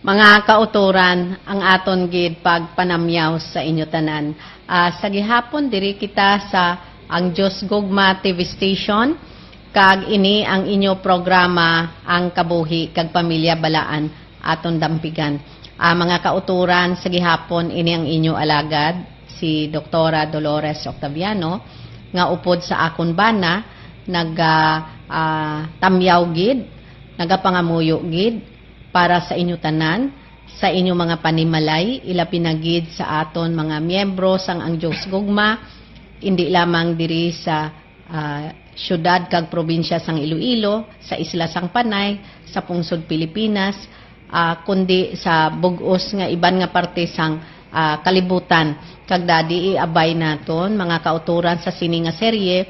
Mga kauturan, ang aton gid pagpanamyaw sa inyo tanan. Sa gihapon diri kita sa ang Diyos Gugma TV Station, kag ini ang inyo programa ang kabuhi kag pamilya balaan aton dampigan. Mga kauturan, sa gihapon ini ang inyo alagad si Doktora Dolores Octaviano nga upod sa akon bana tamyaw gid, nagapangamuyo gid para sa inyo tanan, sa inyo mga panimalay, ilapinagid sa aton mga miyembro sang ang Diyos Gugma, hindi lamang diri sa syudad kag probinsya sang Iloilo, sa isla sang Panay, sa pungsod Pilipinas, kundi sa bugos nga iban nga parte sang kalibutan. Kag dadi iabay naton mga kauturan sa sini nga serye,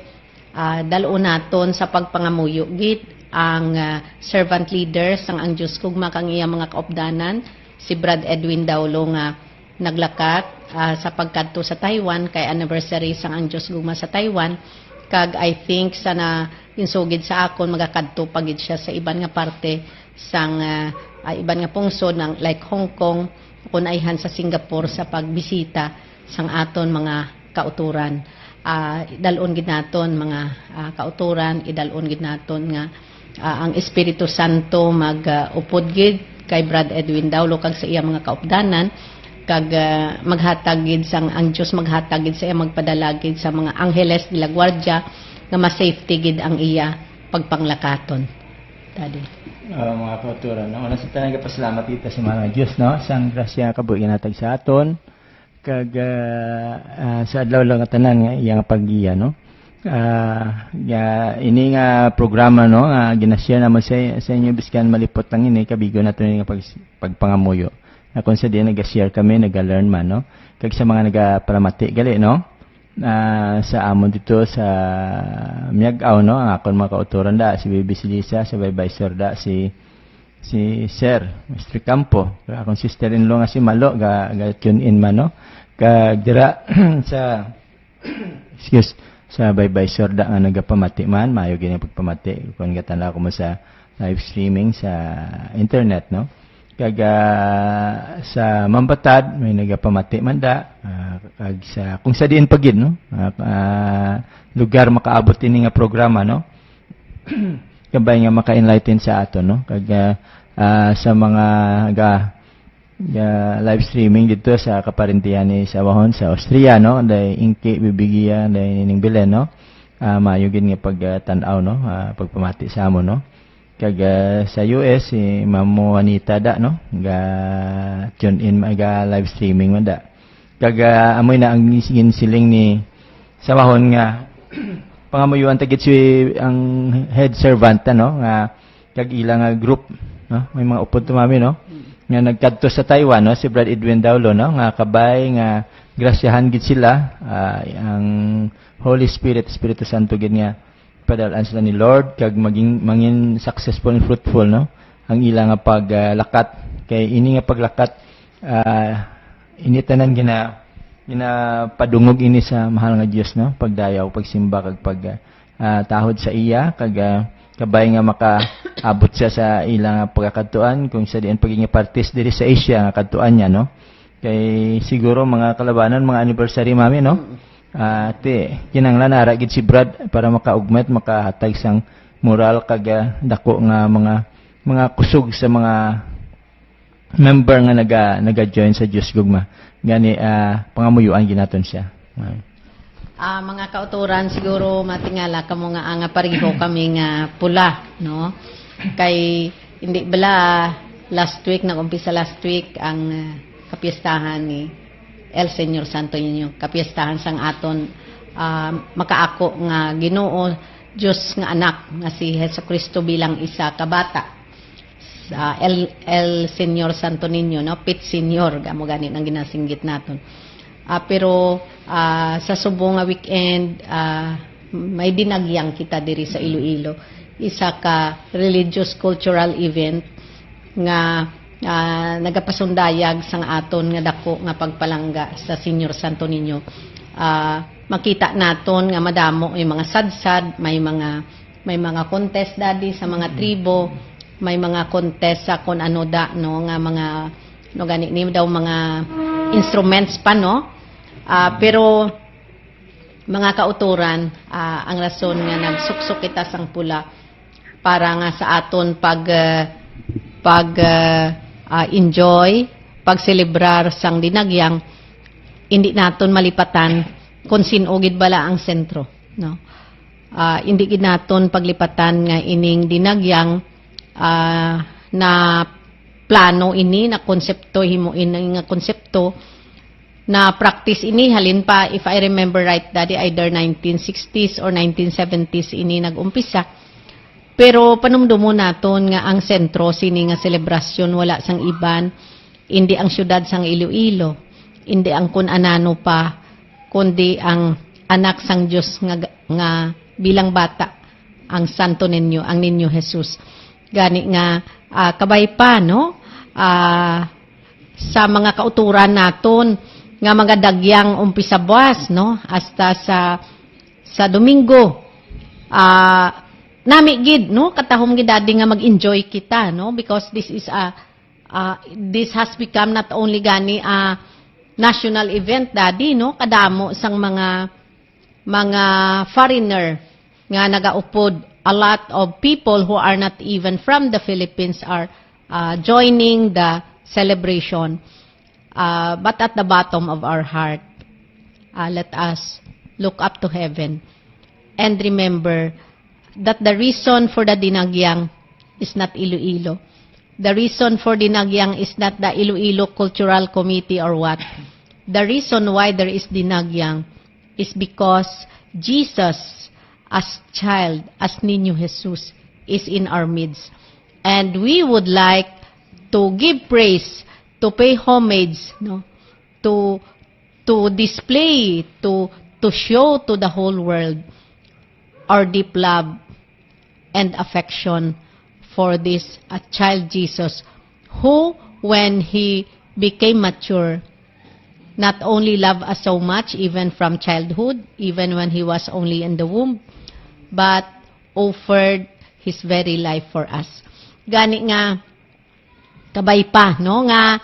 dalon naton sa pagpangamuyo gid ang servant leader sang ang Diyos Gugma kang iya mga kaupdanan, si Brad Edwin Daulo nga naglakat sa pagkadto sa Taiwan kay anniversary sang ang Diyos Gugma sa Taiwan. Kag I think sana insugid sa akon magakadto pagid siya sa iban nga parte sang iban nga pungsod ng like Hong Kong, kunayhan sa Singapore sa pagbisita sang aton mga kauturan. Idalon gid naton mga kauturan, idalon gid naton nga ang Espiritu Santo mag-upod gid kay Brad Edwin Daulo kag sa iya mga kaupdanan, kag maghatag gid sang ang Dios maghatag gid sa iya magpadala gid sa mga Angeles de la Guardia nga ma-safety gid ang iya pagpanglakaton. Daddy. Mga kauturan, una sa tanan pasalamat kita sa mga Dios, no, sang grasya kabuhi natag sa aton kag sa adlaw lang tanan nga iya nga pag-iya, no. Ini nga programa, no, ginashare naman sa inyo biskan malipot lang ini kabigo natin nga pagpangamuyo na kung sa diyan nag-share kami, nag-learn man, no, kag sa mga nagaparamati gali, no, sa amon dito sa Miagaw, no, ang akon mga kauturan da si Baby Silisa, sa Baybay da si Sir Mr. Campo, akong sister-in-law nga si Malo ga tune in man, no, kag dira sa sa Baybay Sorda nga nagapamati man, mayo gini pagpamati kung gatanaw ko mo sa live streaming sa internet, no. Kag sa Mambatad may nagapamati man da, kag sa kung sa diin pagid, no, lugar makaabot ini nga programa, no. Kabay nga maka-enlighten sa aton, no, kag sa mga live streaming dito sa kaparintihan ni Sawahon sa Austria, no, day Inki Bibigia day ning Belen, no, mayo gid nga pagtan-aw, no, pagpamati sa amon, no, kag sa US si Mamo Anita da, no, ga tune in ga live streaming man da, kag amoy na ang siling ni Sawahon nga pangamuyuan tagit si ang head servant, no, nga kag ilang group, no, may mga upod tumami, no, nga nagkadto sa Taiwan, no, si Brad Edwin Daulo, no, nga kabay nga grasyahan gid sila, ang Holy Spirit, Espiritu Santo gid nga padalaan sila ni Lord kag mangin successful and fruitful, no, ang ilang nga paglakat kay ini nga paglakat ini tanan gina padungog ini sa mahal nga Dios, no, pagdayaw, pagsimba kag tahod sa iya kag kabay nga makaabot siya sa ilang pagkakadtuan kung sa diin pagiging parties diri sa Asia nga kadtuan niya, no, kay siguro mga kalabanan mga anniversary mami, no, kinanglan ara gid si Brad para makaugmet makahatag sang moral kag dako nga mga kusog sa mga member nga naga-join sa Diyos Gugma gani pangamuyuan ginaton siya. Mga kauturan, siguro matingala kamo nga pariho kami nga pula, no, kay hindi bala last week nagumpisa last week ang kapistahan ni El Señor Santo Niño, kapistahan sang aton makaako nga Ginoo Dios nga anak nga si Jesucristo bilang isa ka bata. El Señor Santo Niño, no, Pit Señor gamo gani ang ginasinggit naton. Pero sa subong nga weekend may dinagyang kita diri sa Iloilo, isa ka religious cultural event nga nagapasundayag sang aton nga dako nga pagpalangga sa Señor Santo Niño. Makita naton nga madamo may mga sadsad, may mga contest daddy sa mga tribo may mga contest sa kung ano da no nga mga no gani ni daw mga instruments pa no. Pero mga kauturan, ang rason nga nagsuksok kita sang pula para nga sa aton enjoy, pagselebrar sang dinagyang, hindi naton malipatan kung sinugid bala ang sentro, no. Hindi gid naton paglipatan nga ining dinagyang na plano ini na konsepto himuin nga konsepto na practice ini halin pa, if I remember right, daddy, either 1960s or 1970s ini nag-umpisa. Pero panumdumo naton nga ang sentro sini nga selebrasyon wala sang iban, hindi ang syudad sang Iloilo, hindi ang kun anano pa, kundi ang anak sang Dios nga bilang bata, ang Santo Niño, ang Niño Jesus. Gani nga kabay pa no, sa mga kauturan naton nga mga dagyang umpisa buwas no hasta sa Domingo, nami gid no katahom gid dadi nga mag-enjoy kita no, because this is this has become not only gani a national event dadi no, kadamo sang mga foreigner nga nagaupod, a lot of people who are not even from the Philippines are joining the celebration. But at the bottom of our heart, let us look up to heaven and remember that the reason for the dinagyang is not Iloilo. The reason for dinagyang is not the Iloilo Cultural Committee or what. The reason why there is dinagyang is because Jesus, as child, as Niño Jesus, is in our midst. And we would like to give praise, to pay homage, no, to display, to show to the whole world our deep love and affection for this child Jesus, who, when he became mature, not only loved us so much, even from childhood, even when he was only in the womb, but offered his very life for us. Gani nga, kabay pa, no, nga,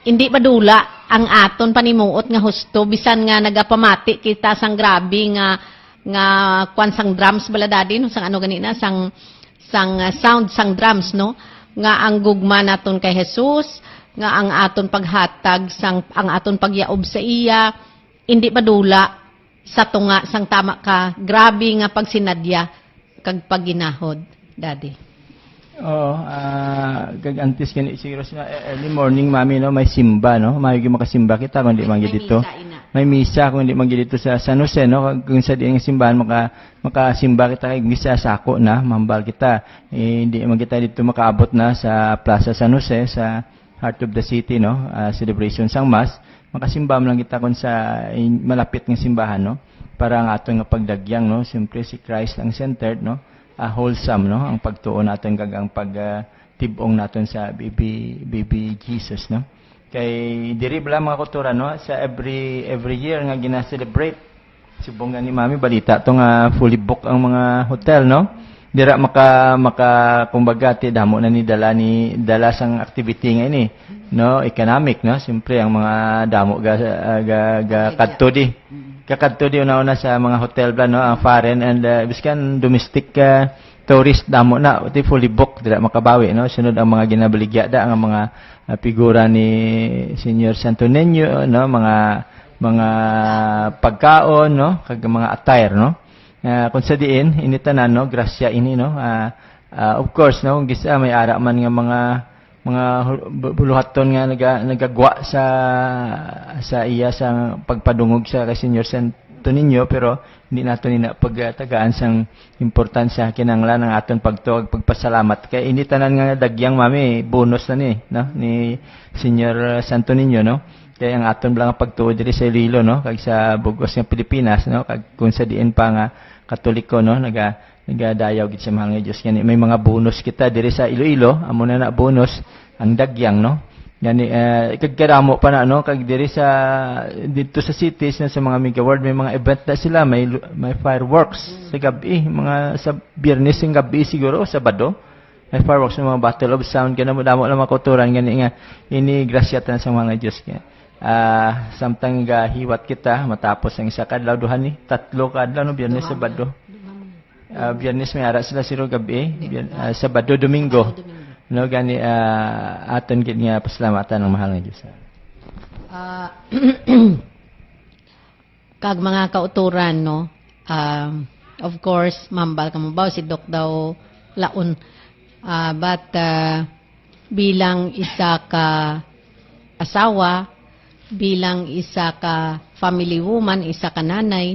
hindi padula ang aton panimuot nga husto bisan nga nagapamati kita sang grabe nga kwan sang drums bala dadi no, sang ano ganina sang sound sang drums no, nga ang gugma naton kay Jesus, nga ang aton paghatag ang aton pagyaob sa iya, hindi padula sa tunga sang tama ka grabe nga pagsinadya kag pagginahod dadi. Oo, gagantis kani siguro sa early morning mami no, may simba no, mayugi makasimba kita kundi mangi dito. May misa kundi mangi dito sa San Jose no, kung sa diing simbahan makasimba kita kay misa sako na mambal kita. Hindi man kita dito makaabot na sa Plaza San Jose sa heart of the city no, celebration sang mass. Makasimba lang kita kun sa malapit ng simbahan no, para ang aton nga pagdagyang no, siyempre si Christ ang centered no. Wholesome no ang pagtuon natin kag ang pagtibong natin sa baby Jesus no, kay diri bala mga kultura no, sa every year nga gina-celebrate subong ni mami balita to nga fully book ang mga hotel no, dira maka kumbaga ti damo na ni dala sang activity nga ini no, economic no, siyempre ang mga damo ga kadto di kakadto di una sa mga hotel bla no, ang foreign and biskan domestic tourist damo na ti fully booked dira makabawi no, sunod ang mga ginabaligya da ang mga figura ni Señor Santo Niño no, mga pagkaon no, kag mga attire no, kung sa diin initanan no, grasya ini no, of course no, gisa may ara man nga mga buluhaton nga nagagwa sa iya sa pagpadungog sa kay Señor Santo Niño, pero hindi nato nina pagtagaan sang importansya kinahanglan ng aton pagtuog pagpasalamat kay hindi tanan nga dagyang mami bonus na ni no, ni Señor Santo Niño no, kay ang aton lang pagtuod diri sa Iloilo no, kag sa bugos nga Pilipinas no, kag kung sa diin pa nga Katoliko no, nagadayaw gid sa mga Dios gani may mga bonus kita diri sa Iloilo, amo na bonus ang dagyang no, gani kag karamo pa na no, kag diri sa dito sa cities na sa mga mega world may mga event na sila, may fireworks sa gabi, mga sa Biyernes ng gabi siguro, Sabado may fireworks ng mga battle of sound kana mo damo lang makuturan gani nga ini grasya tan sa mga Dios nga samtang hiwat kita matapos ang isa kadlaw duhan ni tatlo kadlaw no Biyernes Sabado. Biyernes may ara sila siro gabi, Sabado Domingo. No gani aton gid nga pasalamatan ng mahal nga Dios. Kag mga kauturan no, of course mambal ka mo ba si Doc daw laon, but bilang isa ka asawa, bilang isa ka family woman, isa ka nanay,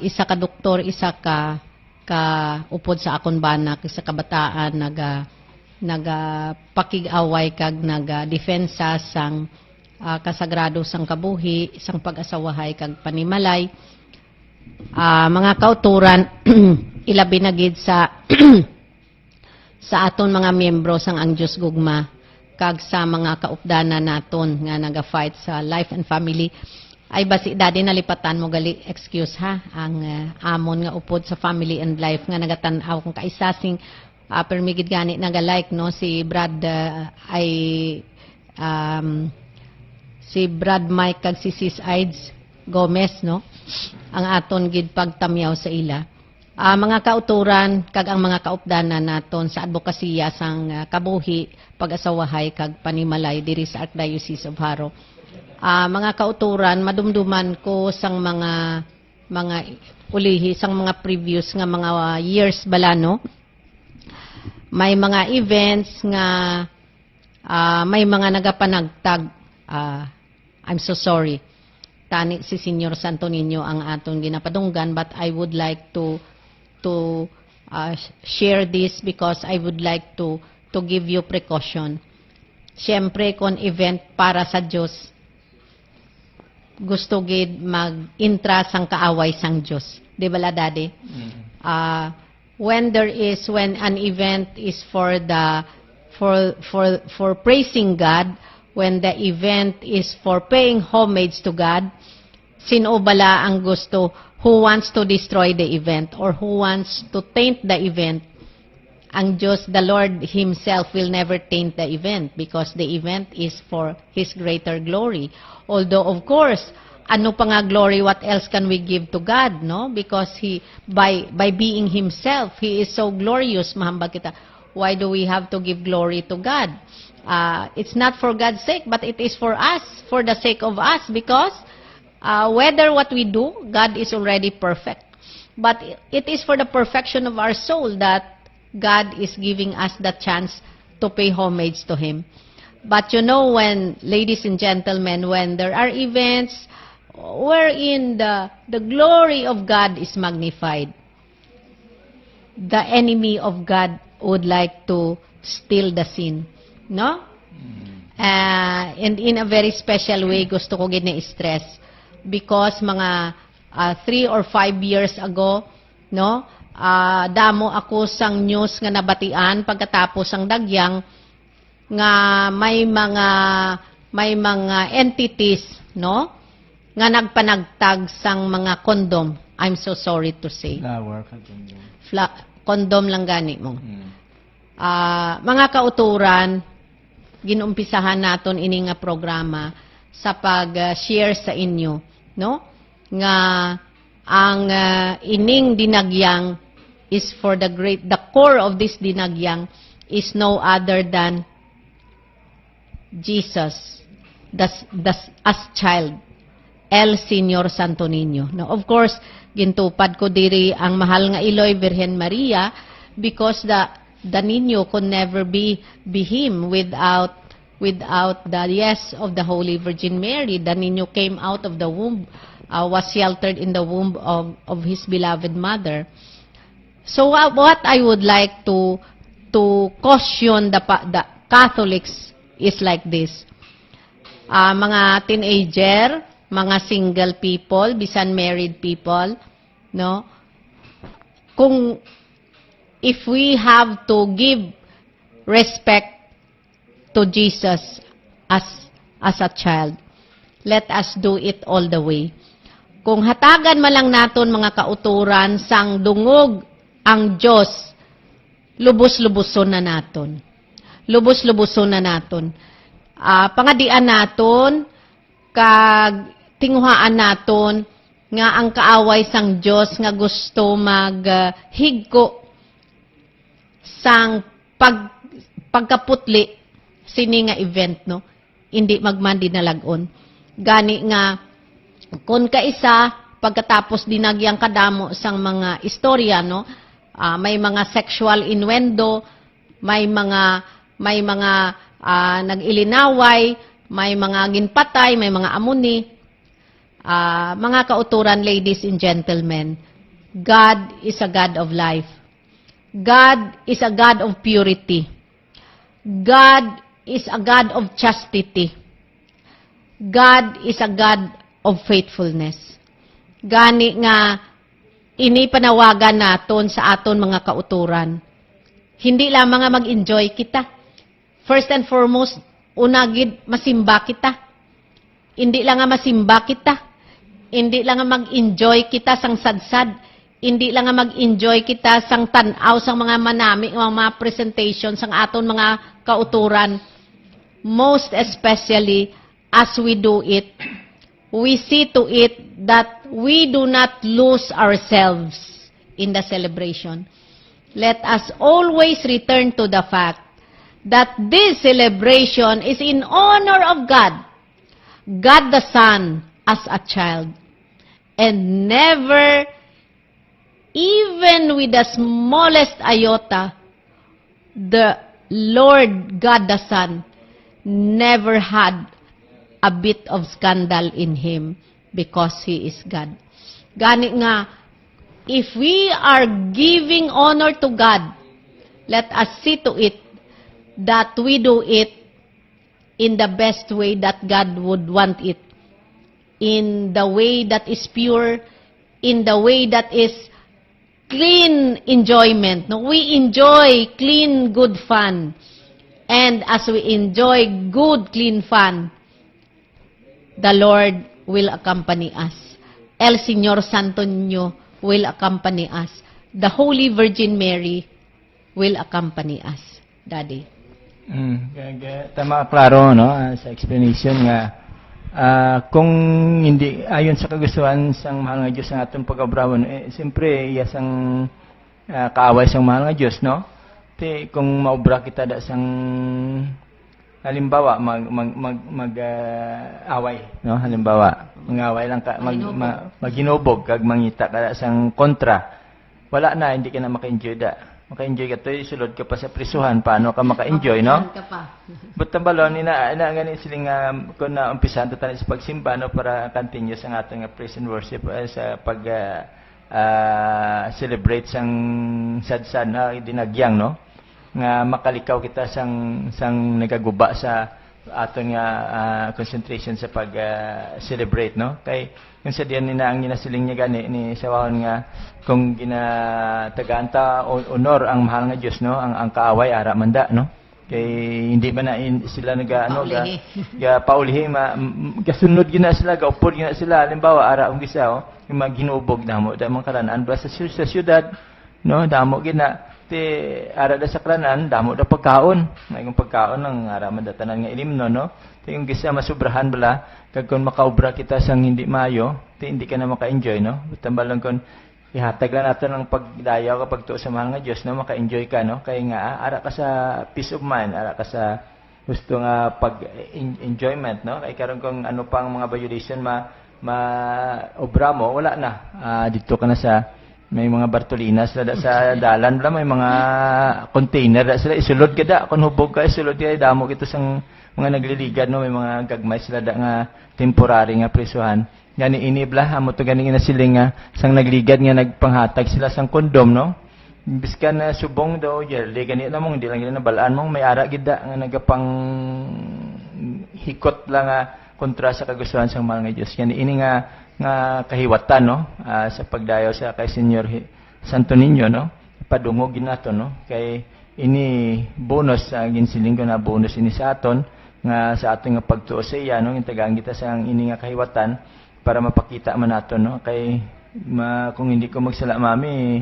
isa ka doktor, isa ka upod sa akon banak, isa ka bataan nagapakig-away kag naga-defensa sang kasagrado sang kabuhi, sang pag-asawahay kag panimalay. Mga kauturan ilabi na gid sa sa aton mga miyembro sang ang Dios gugma kag sa mga kaupdanan naton nga naga-fight sa life and family. Ay basi dadi nalipatan mo gali, excuse ha, ang amon nga upod sa family and life nga nagatan-aw kung kaisasing permigid gani naga-like no si Brad si Brad Mike kag si Sis Aids Gomez no ang aton gid pagtamyaw sa ila. Mga kauturan kag ang mga kaupdanan naton sa advokasya sang kabuhi, pag-asawahay kag panimalay diri sa Archdiocese of Haro. Mga kauturan madumduman ko sang mga ulihi sang mga previous nga mga years bala no. May mga events nga may mga nagapanagtag. I'm so sorry. Tani si Senyor Santo Niño ang aton ginapadunggan, but I would like to share this because I would like to give you precaution. Siyempre, kung event para sa Diyos, gusto gid mag-intra sang kaaway sang Diyos. Di ba la, Daddy? When an event is for praising God, when the event is for paying homage to God, sino bala ang gusto? Who wants to destroy the event or who wants to taint the event? Ang Diyos, the Lord Himself will never taint the event because the event is for His greater glory. Although, of course, ano pa nga glory, what else can we give to God, no? Because by being Himself, He is so glorious, mahamba kita. Why do we have to give glory to God? It's not for God's sake, but it is for us, for the sake of us, because whether what we do, God is already perfect. But it is for the perfection of our soul that God is giving us the chance to pay homage to Him. But you know, when, ladies and gentlemen, when there are events wherein the glory of God is magnified, the enemy of God would like to steal the scene. No? And in a very special way, gusto ko gid na stress because mga 3 or 5 years ago, no, damo ako sang news nga nabatian pagkatapos ang dagyang nga may mga entities, no, nga nagpanagtag sang mga kondom. I'm so sorry to say. Flower kondom. Kondom lang gani mo. Mga kauturan, ginumpisahan naton ini nga programa sa pag-share sa inyo, no? Nga ang ining dinagyang is for the core of this dinagyang is no other than Jesus, as child, El Señor Santo Niño. Now, of course, gintupad ko diri ang mahal nga Iloy Virgen Maria because the Niño could never be Him without the yes of the Holy Virgin Mary. The Niño came out of the womb, was sheltered in the womb of His beloved mother. So what I would like to caution the Catholics is like this. Mga teenager, mga single people, bisan married people, no? If we have to give respect to Jesus as a child, let us do it all the way. Kung hatagan man lang naton mga kauturan sang dungog ang Diyos lubos-luboson na naton. Lubos-luboson na naton. Pangadian naton, kag tinguhaan naton, nga ang kaaway sang Dios nga gusto maghigko sang pagkaputli sini nga event, no? Hindi magmandi na lagon. Gani nga, kung kaisa, pagkatapos dinagyang kadamo sang mga istorya, no? May mga sexual innuendo, may mga nag-ilinaway, may mga ginpatay, may mga amuni. Mga kauturan, ladies and gentlemen, God is a God of life. God is a God of purity. God is a God of chastity. God is a God of faithfulness. Gani nga, inipanawagan naton sa aton mga kauturan. Hindi lamang nga mag-enjoy kita. First and foremost, unagid masimba kita. Hindi lang nga masimba kita. Hindi lang nga mag-enjoy kita sang sadsad. Hindi lang nga mag-enjoy kita sang tanaw sang mga manami, mga presentation sang aton mga kauturan. Most especially, as we do it, we see to it that we do not lose ourselves in the celebration. Let us always return to the fact that this celebration is in honor of God, God the Son as a child, and never, even with the smallest iota, the Lord God the Son never had a bit of scandal in Him because He is God. Gani nga, if we are giving honor to God, let us see to it that we do it in the best way that God would want it. In the way that is pure, in the way that is clean enjoyment. No, we enjoy clean, good fun. And as we enjoy good, clean fun, the Lord will accompany us. El Señor Santo Niño will accompany us. The Holy Virgin Mary will accompany us. Daddy. Tama, klaro, no? Sa explanation nga, kung hindi ayon sa kagustuhan sang mahal nga Diyos ang atong pag-obrawon, siyempre iya sang kaaway sang mahal nga Diyos, no? Kung maobra kita da sang halimbawa away, no? Halimbawa, mangaway lang ka, maginubog kag mangita ka sang kontra. Wala na, hindi ka na maka-enjoy da. Maka-enjoy ka to, isulod ka pa sa prisuhan, paano ka maka-enjoy, no? But tambalon, gani siling kung naumpisahan to tayo sa pagsimba, no, para continue sa ating praise and worship sa pag celebrate sang sadsan na dinagyang, no? Nga makalikaw kita sang nagaguba sa aton nga concentration sa pag celebrate, no? Kay yung sa diyan nina ang ginasiling niya gani ni sawahon nga kung ginatagaan ta honor ang mahal nga Dios, no? Ang kaaway ara manda, no? Kay hindi man na sila paulihi gasunod gina sila, gaupod gina sila. Halimbawa ara ang gisa, yung maginubog namo da mga karanan ba sa syudad, no? Damo gina ara da sa kranan, damo da pagkaon. May pagkaon ng ara man datanan nga ilimno, no? Yung gisa masubrahan bala kag kun makaobra kita sang hindi maayo, hindi ka na maka-enjoy, no? Tambalan kun ihatag lang natin ang pagdayaw kapag tuo sa mahal nga Diyos, no? Maka-enjoy ka, no? Kaya nga, ara ka sa peace of mind, ara ka sa gusto nga pag-enjoyment, no? Kaya karon kung ano pang mga violation obra mo, wala na. Dito ka na sa may mga Bartolinas sa dalan bala, may mga container da sila isulod ka da, kung hubog ka isulod ka, damo kito sang mga nagliligad, no? May mga gagmay sila da nga temporary nga prisuhan. Gani inibla amo to gani na siling nga sang nagligad nga nagpanghatag sila sang kondom, no? Biskan na subong daw yearly gani namong di lang gid nabalaan mong may ara gid da nga nagapang hikot lang nga kontra sa kagustuhan sang mahal nga Dios. Gani ini nga kahiwatan, no? Sa pagdayo sa kay Señor Santo Niño, no? Padungog ginato, no? Kay ini bonus ginsiling ko na bonus ini sa aton nga sa aton nga pagtuo sa iya, no? Intagaan kita sang ini nga kahiwatan para mapakita man nato, no? Kay kung hindi ko magsala mami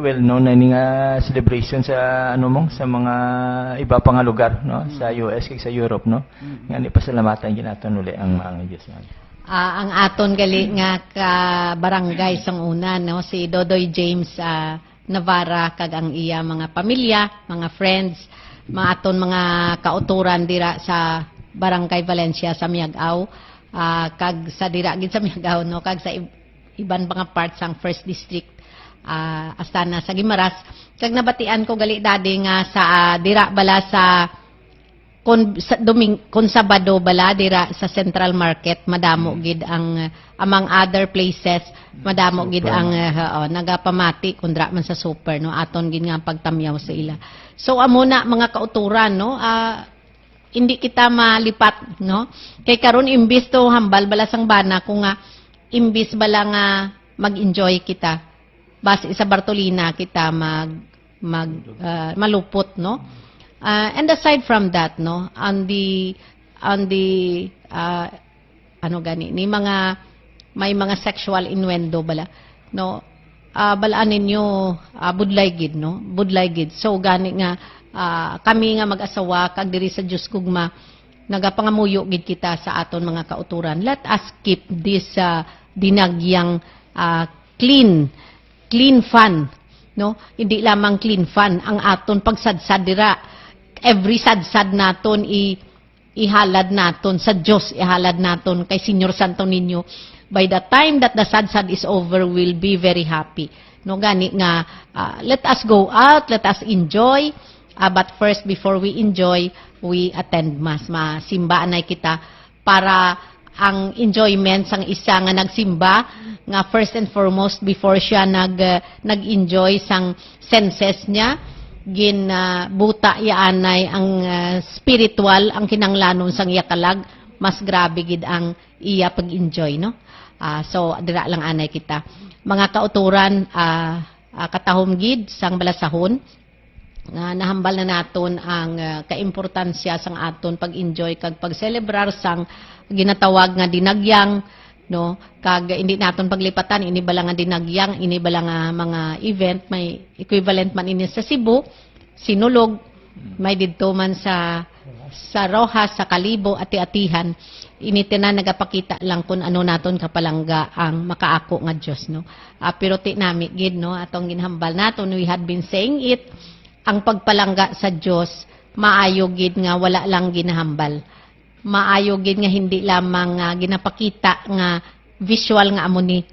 well known na ning celebration sa ano mong sa mga iba pa nga lugar no sa US kag sa Europe no nga ni pasalamatan ginaton uli ang mga Dios no. Ang aton gali nga ka barangay sang una no si Dodoy James Navarra kag ang iya mga pamilya, mga friends, mga aton mga kauturan dira sa Barangay Valencia sa Miagao, kag sa dira gid sa Miagao no kag sa iban mga parts sang First District Astana sa Guimaras. Kag nabatian ko gali dadi nga sa dira bala sa kun Sabado bala dira sa Central Market madamo gid ang among other places madamo gid ang nagapamati kundra man sa super no aton gid nga pagtamyaw sa ila. So amo na mga kauturan no hindi kita malipat no kay karon imbis to hambal bala sang bana kung nga imbis bala nga mag-enjoy kita base sa Bartolina kita malupot no. And aside from that no on the ano gani ni mga may mga sexual innuendo bala no balaan ninyo budlay gid no budlay gid so gani nga kami nga mag-asawa kag diri sa Dios gugma nagapangamuyo gid kita sa aton mga kauturan. Let us keep this dinagyang clean fun no hindi lamang clean fun ang aton pagsadsad dira. Every sadsad naton ihalad naton sa Dios ihalad naton kay Senior Santo Niño. By the time that the sadsad is over, we'll be very happy. No gani nga let us go out, let us enjoy. But first before we enjoy, we attend mass. Masimba anay kita para ang enjoyment sang isa nga nagsimba nga first and foremost before siya nag-enjoy sang senses niya buta yaanay ang spiritual ang kinanglanon sang iya kalag mas grabe gid ang iya pag-enjoy no so dira lang anay kita mga kauturan katahom gid sang balasahon nga nahambal na naton ang kaimportansya sang aton pag-enjoy kag pag-celebrar sang ginatawag nga dinagyang no kag hindi naton paglipatan ini bala nga dinagyang ini bala nga mga event may equivalent man ini sa Cebu Sinulog may didto man sa Rojas sa Kalibo ati-atihan ini tinan nagapakita lang kun ano naton kapalangga ang makaako nga Dios no pero ti nami gid no atong ginhambal naton we had been saying it ang pagpalangga sa Dios maayo gid nga wala lang ginahambal maayo gid nga hindi lamang ginapakita nga visual nga amo ni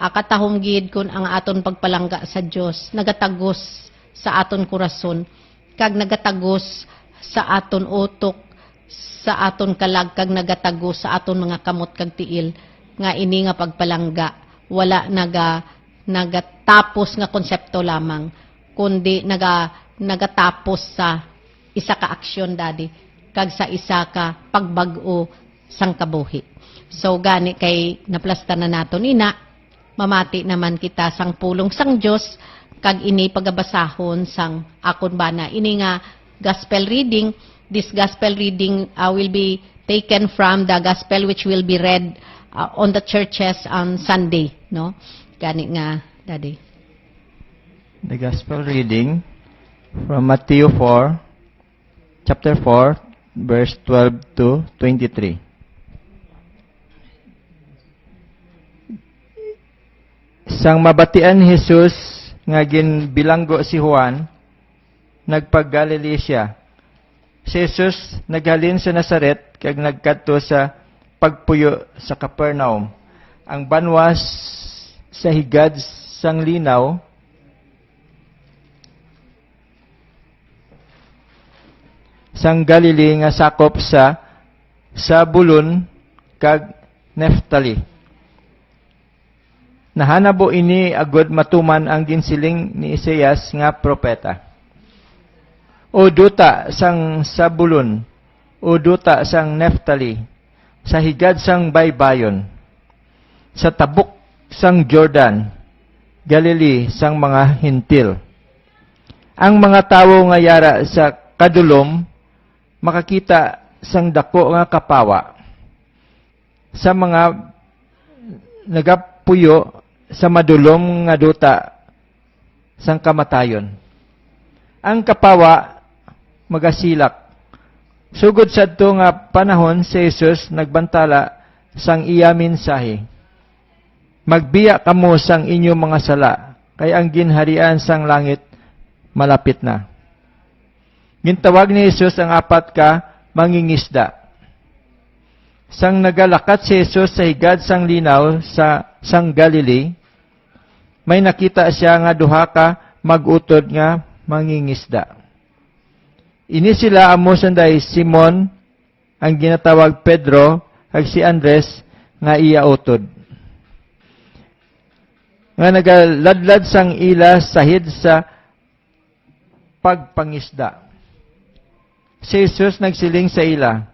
katahom gid kun ang aton pagpalangga sa Dios nagatagos sa aton korason kag nagatagos sa aton utok sa aton kalag kag nagatagos sa aton mga kamot kag tiil nga ini nga pagpalangga wala nagatapos nga konsepto lamang kundi nagatapos sa isa ka aksyon dadi kag sa isa ka pagbag-o sang kabuhi. So gani kay naplasta na nato nina mamati naman kita sang pulong sang Dios kag ini pagabasahon sang akon bana ini nga gospel reading. This gospel reading will be taken from the gospel which will be read on the churches on Sunday no gani nga daddy. The gospel reading from Matthew 4 chapter 4 verse 12 to 23. Sang mabatian ni Jesus nga ginbilanggo si Juan, nagpag-Galilee siya. Si Jesus naghalin sa Nazaret kag nagkadto sa pagpuyo sa Capernaum. Ang banwas sa higad sang linaw sang Galilee nga sakop sa Zabulon kag Neftali. Nahanabo ini agod matuman ang ginsiling ni Isaias nga propeta. O duta sang Zabulon, o duta sang Neftali, sa higad sang baybayon, sa tabok sang Jordan, Galilee sang mga hintil. Ang mga tawo nga yara sa kadulom makakita sang dako nga kapawa sa mga nagapuyo sa madulom nga duta sang kamatayon. Ang kapawa magasilak. Sugod sadto nga panahon si Jesus nagbantala sang iya mensahe. Magbiya kamo sang inyong mga sala, kay ang ginharian sang langit malapit na. Gintawag ni Jesus ang apat ka mangingisda. Sang nagalakat si Jesus sa higad sang linaw sa sang Galilee, may nakita siya nga duha ka mag-utod nga mangingisda. Ini sila amo sanday Simon ang ginatawag Pedro ag si Andres nga iya utod. Nga nagaladlad sang ila sahid sa pagpangisda. Si Jesus nagsiling sa ila,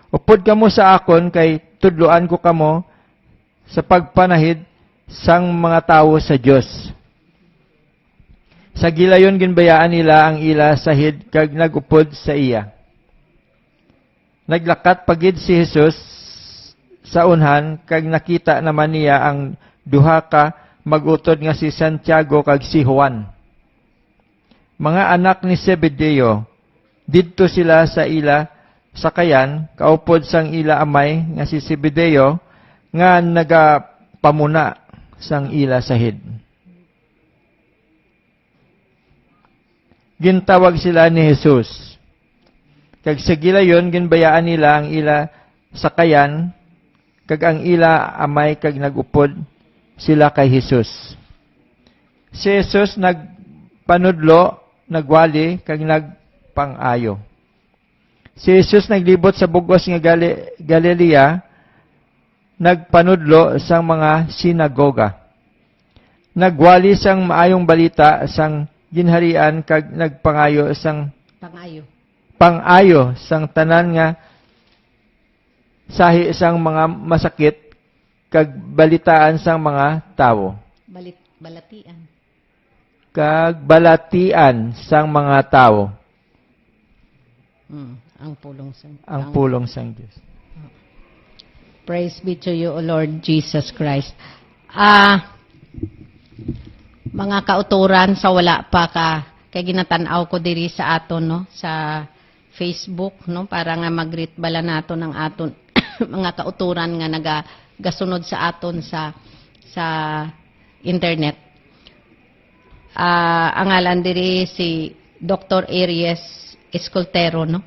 "Upod kamo sa akon kay tudloan ko kamo sa pagpanahid sang mga tawo sa Dios." Sa gilayon ginbayaan nila ang ila sahid kag nagupod sa iya. Naglakat pagid si Jesus sa unhan kag nakita naman niya ang duha ka mag-utod nga si Santiago kag si Juan. Mga anak ni Zebedeo, didto sila sa ila sakayan, kaupod sang ila amay nga si Zebedeo nga nagapamuna sang ila sahid. Gintawag sila ni Jesus. Kag sa gilayon ginbayaan nila ang ila sakayan kag ang ila amay kag nagupod sila kay Jesus. Si Jesus nagpanudlo, nagwali kag nagpangayo. Si Jesus naglibot sa bugos nga Galilea, nagpanudlo sang mga sinagoga. Nagwali sang maayong balita sang ginharian kag nagpangayo sang pangayo sang tanan nga sahi sang mga masakit kag balitaan sang mga tawo. Balatian. Kag balatian sang mga tawo. Ang pulong sang Dios. Praise be to you, O Lord Jesus Christ. Mga kauturan sa wala pa ka, kay ginatanaw ko diri sa aton, no, sa Facebook, no, para nga mag-greet bala nato ng aton mga kauturan nga nagasunod sa aton sa internet. Ang ngalan diri si Dr. Aries Escoltero, no.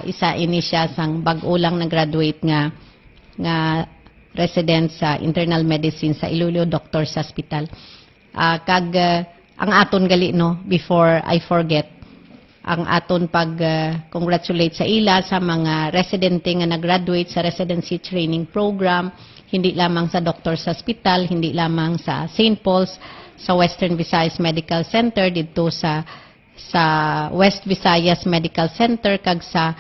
Isa ini siya sang bag-ulang na graduate nga resident sa internal medicine sa Iloilo Doctors Hospital. Ang aton gali, no, before I forget, ang aton congratulate sa ila sa mga residente nga nag-graduate sa residency training program, hindi lamang sa Doctors Hospital, hindi lamang sa St. Paul's, sa Western Visayas Medical Center, dito sa West Visayas Medical Center, kag sa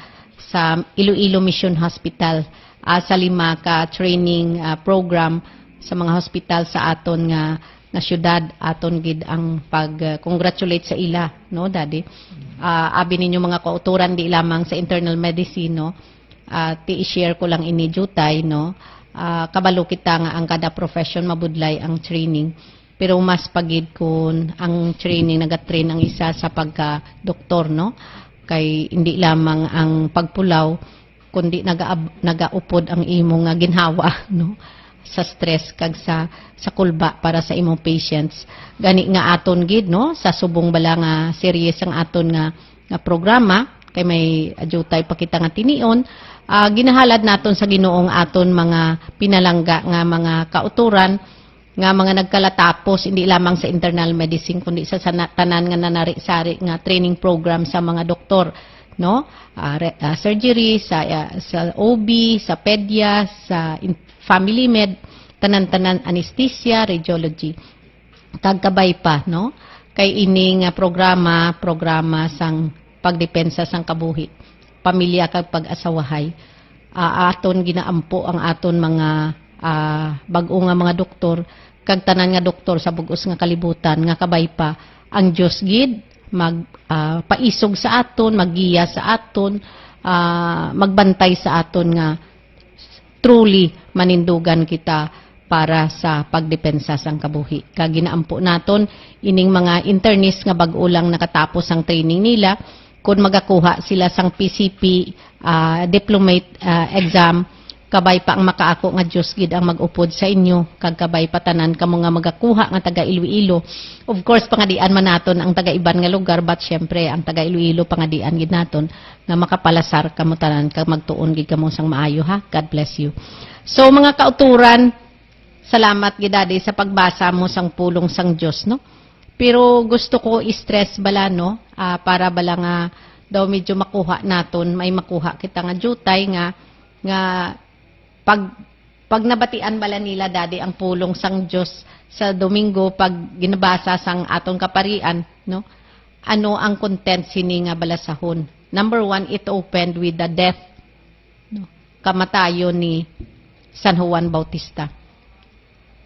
Iloilo Mission Hospital, sa 5 ka training program sa mga hospital sa aton nga syudad, aton gid ang pag-congratulate sa ila, no, Daddy. Abi ninyo mga kauturan di lamang sa internal medicine, no, i-share ko lang ini jutay, no. Kabalo kita nga ang kada profession mabudlay ang training, pero mas pagid kun ang training nagatrain ang isa sa pagka-doktor, no, kay hindi lamang ang pagpulaw kundi nagaupod ang imo nga ginhawa, no, sa stress kag sa kulba para sa imong patients. Gani nga aton gid, no, sa subong bala nga series ang aton nga programa, kay may adjutay pa kita nga tinion, ginahalad naton sa Ginoong aton mga pinalangga nga mga kauturan nga mga nagkalatapos hindi lamang sa internal medicine kundi sa tanan nga nanari-sari nga training program sa mga doktor, no, surgery, sa OB, sa pedia, sa family med, tanan-tanan anesthesia, radiology. Kagkabay pa, no, kay ini nga programa sang pagdepensa sang kabuhi, pamilya kag pag-asawahay. Aton ginaampo ang aton mga bag-o nga mga doktor kag tanan nga doktor sa bug-os nga kalibutan nga kabay pa ang Dios gid paisog sa aton, maggiya sa aton, magbantay sa aton nga truly manindugan kita para sa pagdepensa sang kabuhi. Kag ginaampo naton ining mga internis nga bag-o lang nakatapos ang training nila, kung magakuha sila sang PCP diplomate exam, kabay pa ang makaako nga Diyos gid ang mag-upod sa inyo, kag kabay pa tanan kamo nga magakuha nga taga Iloilo. Of course pangadian man naton ang taga iban nga lugar, but syempre ang taga Iloilo pangadian gid naton nga makapalasar kamo tanan kag magtuon gid kamo sang maayo ha. God bless you. So mga kauturan, salamat gid Daddy sa pagbasa mo sang pulong sang Dios, no? Pero gusto ko i-stress bala, no? Para bala nga daw medyo makuha naton, may makuha kita nga jutay nga pag nabatian bala nila Daddy ang pulong sang Dios sa Domingo pag ginabasa sang atong kaparian, no? Ano ang content sini nga balasahon? Number 1, it opened with the death, no? Kamatayon ni San Juan Bautista.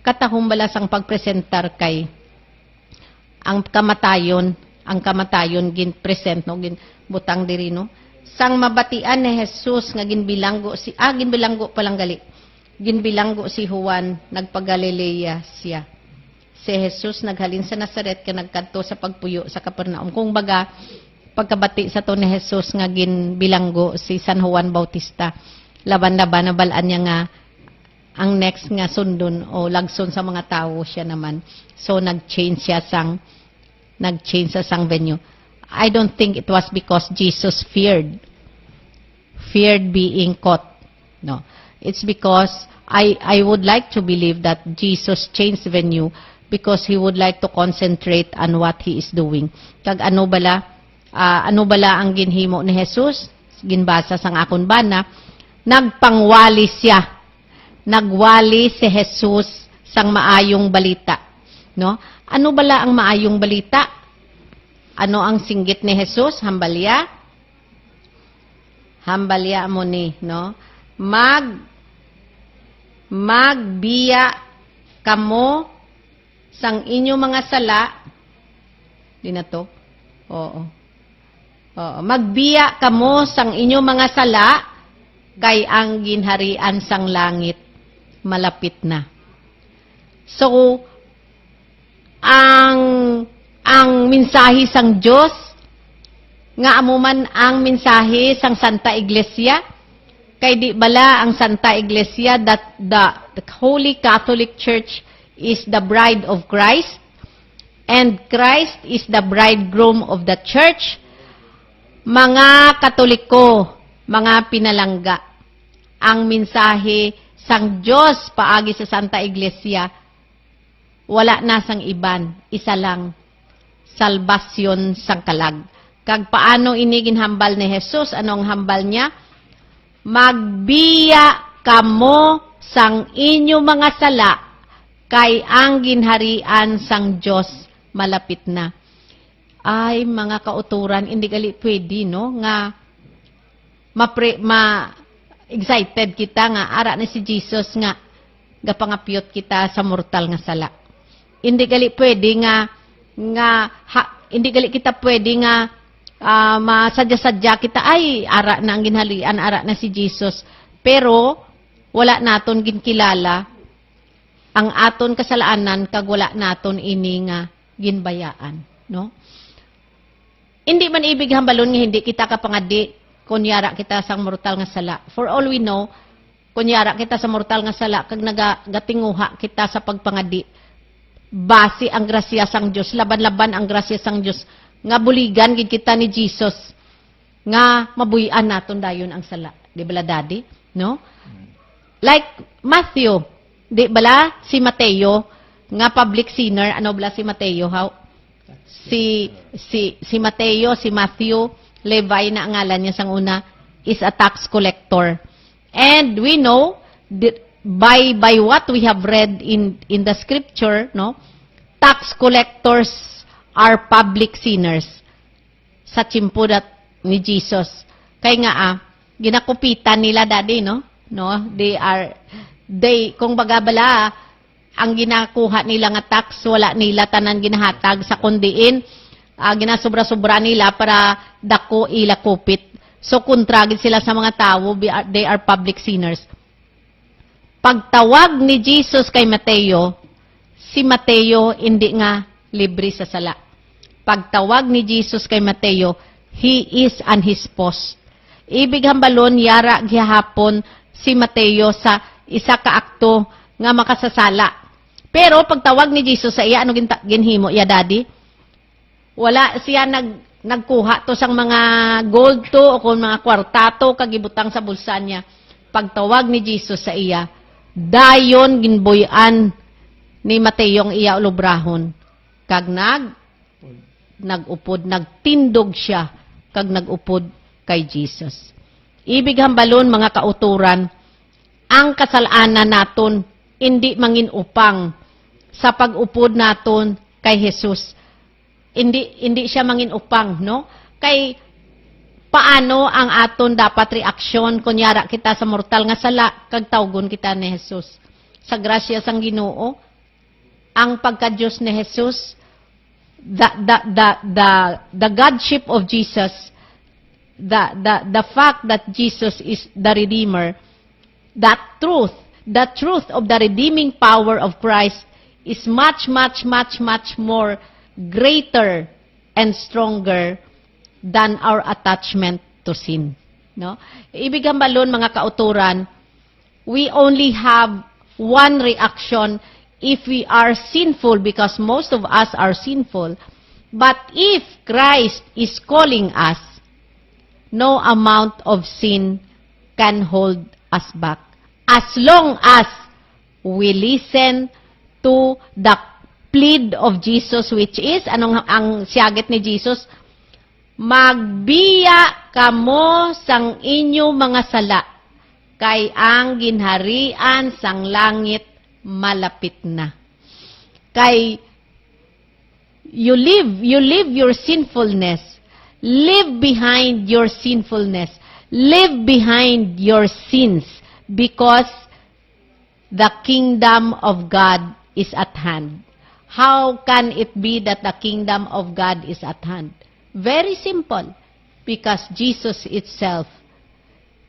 Katahom bala sang pagpresentar kay ang kamatayon gin present, no, gin butang diri, no, sang mabatian ni Jesus nga ginbilanggo si Juan nagpagalilea siya. Si Jesus naghalin sa Nazaret ka nagkadto sa pagpuyo sa Capernaum. Kung baga pagkabati sa to ni Jesus nga ginbilanggo si San Juan Bautista, laban-laban na balaan niya nga ang next nga sundon o lagson sa mga tao siya naman. So nag-change sa sang venue. I don't think it was because Jesus feared being caught. No. It's because I would like to believe that Jesus changed venue because he would like to concentrate on what he is doing. Kag ano bala ang ginhimo ni Jesus? Ginbasa sang akon bana, nagpangwali siya. Nagwali si Jesus sang maayong balita, no? Ano bala ang maayong balita? Ano ang singgit ni Jesus? Hambalya mo ni, no? Magbiya kamo sang inyo mga sala. Di na to? Oo. Magbiya kamo sang inyo mga sala, kay ang ginharian sang langit malapit na. So, ang mensahe sang Diyos, nga amuman ang mensahe sang Santa Iglesia, kay di bala ang Santa Iglesia that the Holy Catholic Church is the bride of Christ, and Christ is the bridegroom of the church. Mga Katoliko, mga pinalangga, ang mensahe sang Diyos paagi sa Santa Iglesia, wala na sang iban, isa lang, salbasyon sang kalag. Kag paano ini ginhambal ni Jesus? Anong hambal niya? Magbiya kamo sang inyo mga sala, kay ang ginharian sang Diyos malapit na. Ay, mga kauturan, hindi gali pwede, no? Nga, excited kita nga, ara na si Jesus nga, gapangapyot kita sa mortal nga sala. Hindi gali pwede hindi gali kita pwede nga, masadya-sadya kita, ay, ara na ang ginhalian, ara na si Jesus. Pero, wala naton ginkilala, ang aton kasalaanan, kag wala naton ini nga ginbayaan, no? Hindi man ibig hambalon nga hindi kita kapangadi, kunyara kita sang mortal nga sala. For all we know, kunyara kita sa mortal nga sala, kag nagatinguha kita sa pagpangadi, base ang grasya sang Diyos, laban-laban ang grasya sang Diyos, nga buligan gid kita ni Jesus, nga mabuhian naton dayon ang sala. Di bala, Daddy? No? Like Matthew, di bala si Mateo, nga public sinner, ano bala si Mateo, how? Si Mateo, si Matthew, Levi na ang ngalan niya sang una, is a tax collector. And we know, by what we have read in the scripture, no, tax collectors are public sinners sa chimpudat ni Jesus. Kaya nga, ginakupitan nila, Daddy, no? Kung bagabala, ang ginakuha nila nga tax, wala nila tanan ginahatag sa kundiin, ginasobra-sobra nila para dako ila kupit. So, kontragid sila sa mga tao, they are public sinners. Pagtawag ni Jesus kay Mateo, si Mateo hindi nga libre sa sala. Pagtawag ni Jesus kay Mateo, he is on his post. Ibig hambalon, yara gihapon si Mateo sa isa ka akto nga makasasala. Pero pagtawag ni Jesus sa iya, ano ginhimo iya, daddy? Wala siya nagkuha to sang mga gold to o kung mga kwartato kagibutang sa bulsa niya. Pagtawag ni Jesus sa iya, dayon ginboyan ni Mateo ang iya ulubrahon. Kag nagupod, nagtindog siya kag nagupod kay Jesus. Ibig hambalon, mga kauturan, ang kasalanan naton hindi mangin upang sa pag-upod naton kay Jesus. Hindi siya mangin upang, no? Kay paano ang aton dapat reaksyon kunyara kita sa mortal nga sala kag tawgon kita ni Jesus. Sa grasya sang Ginoo, ang pagka-Diyos ni Jesus, the Godship of Jesus, the fact that Jesus is the Redeemer, the truth of the redeeming power of Christ is much more greater and stronger than our attachment to sin. No? Ibig hambalon, mga kauturan, we only have one reaction if we are sinful, because most of us are sinful. But if Christ is calling us, no amount of sin can hold us back. As long as we listen to the plead of Jesus, which is, anong ang siyaget ni Jesus? Magbiya kamo sang inyo mga sala, kay ang ginharian sang langit malapit na. Kay you live your sinfulness. Live behind your sinfulness. Live behind your sins, because the kingdom of God is at hand. How can it be that the kingdom of God is at hand? Very simple. Because Jesus itself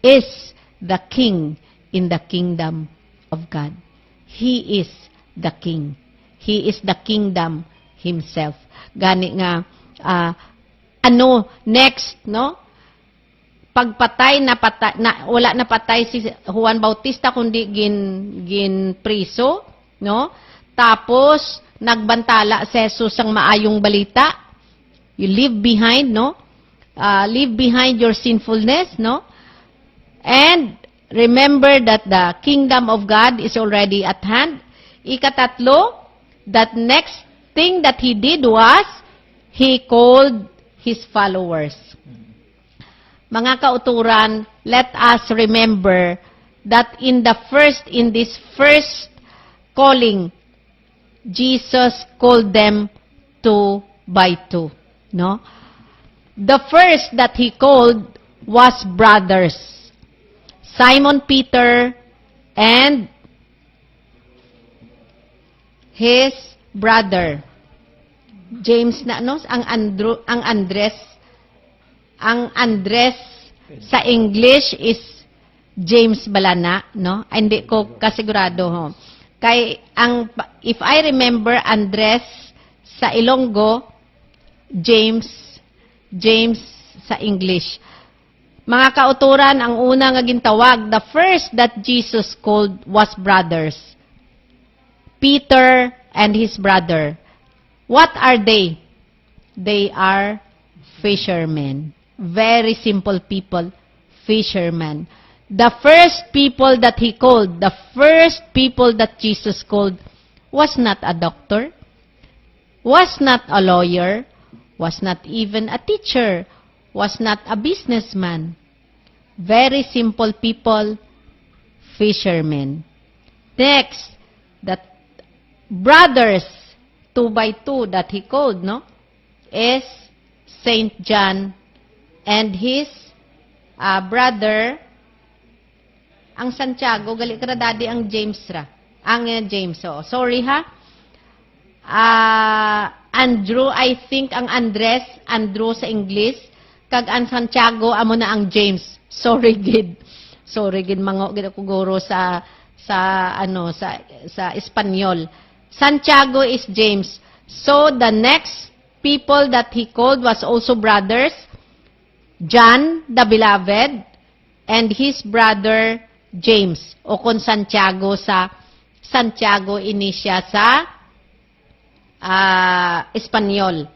is the king in the kingdom of God. He is the king. He is the kingdom himself. Gani nga, next, no? Pagpatay wala na patay si Juan Bautista kundi gin priso, no? Tapos nagbantala si Jesus ang maayong balita. You leave behind, no? Leave behind your sinfulness, no? And remember that the kingdom of God is already at hand. Ikatatlo, that next thing that he did was, he called his followers. Mga kauturan, let us remember that in this first calling, Jesus called them 2 by 2. No? The first that he called was brothers. Simon Peter and his brother James ang Andres sa English is James Balana, no? Hindi ko kasigurado ho. Kay if I remember, Andres sa Ilonggo, James sa English. Mga kauturan, ang una nga gintawag, the first that Jesus called was brothers. Peter and his brother. What are they? They are fishermen. Very simple people, fishermen. The first people that he called, the first people that Jesus called, was not a doctor, was not a lawyer, was not even a teacher, was not a businessman. Very simple people, fishermen. Next, that brothers, 2 by 2 that he called, no? Is Saint John and his brother, ang Santiago, gali ka na daddy ang James ra. Ang James, oh. Sorry ha. Andrew, I think ang Andrew sa English, kag ang Santiago, amo na ang James. Sorry gid. Sorry gid, mango gid ako guro sa sa Espanyol. Santiago is James. So the next people that he called was also brothers, John the Beloved, and his brother James. O kung Santiago ini siya sa Espanyol.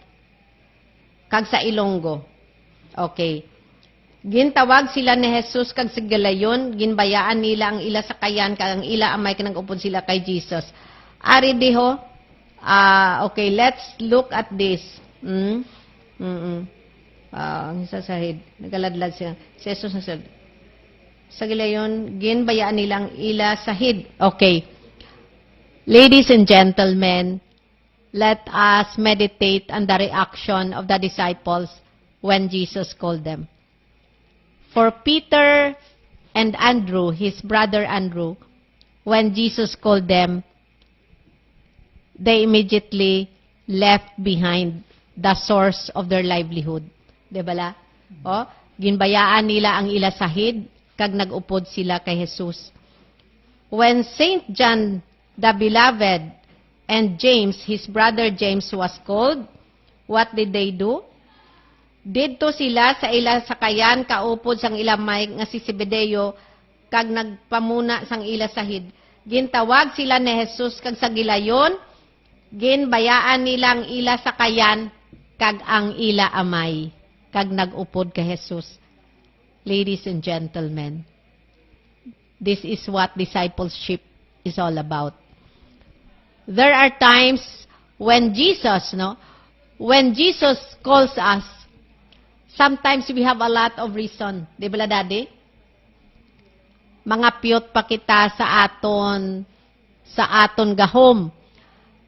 Kag sa Ilonggo. Okay. Gintawag sila ni Jesus kag sa galayon, ginbayaan nila ang ila sakayan kag ang ila amay kanang upod sila kay Jesus. Ari diho. Okay, let's look at this. Ang isa sahid, nagaladlad siya. Si Jesus na sa galayon, ginbayaan nila ang ila sahid. Okay. Ladies and gentlemen, let us meditate on the reaction of the disciples when Jesus called them. For Peter and Andrew, his brother Andrew, when Jesus called them, they immediately left behind the source of their livelihood. Diba la? O, ginbayaan nila ang ila sahid, kag nag-upod sila kay Jesus. When Saint John the Beloved and James, his brother James, was called, what did they do? Didto sila sa ila sakayan, kaupod sang ila may nga si Zebedeo, kag nagpamuna sang ila sahid. Gintawag sila ni Jesus kag sa gilayon, ginbayaan nilang ila sakayan, kag ang ila amay, kag nagupod kay Jesus. Ladies and gentlemen, this is what discipleship is all about. There are times when Jesus calls us, sometimes we have a lot of reason. Di ba, Daddy? Mga piyot pa kita sa aton gahom.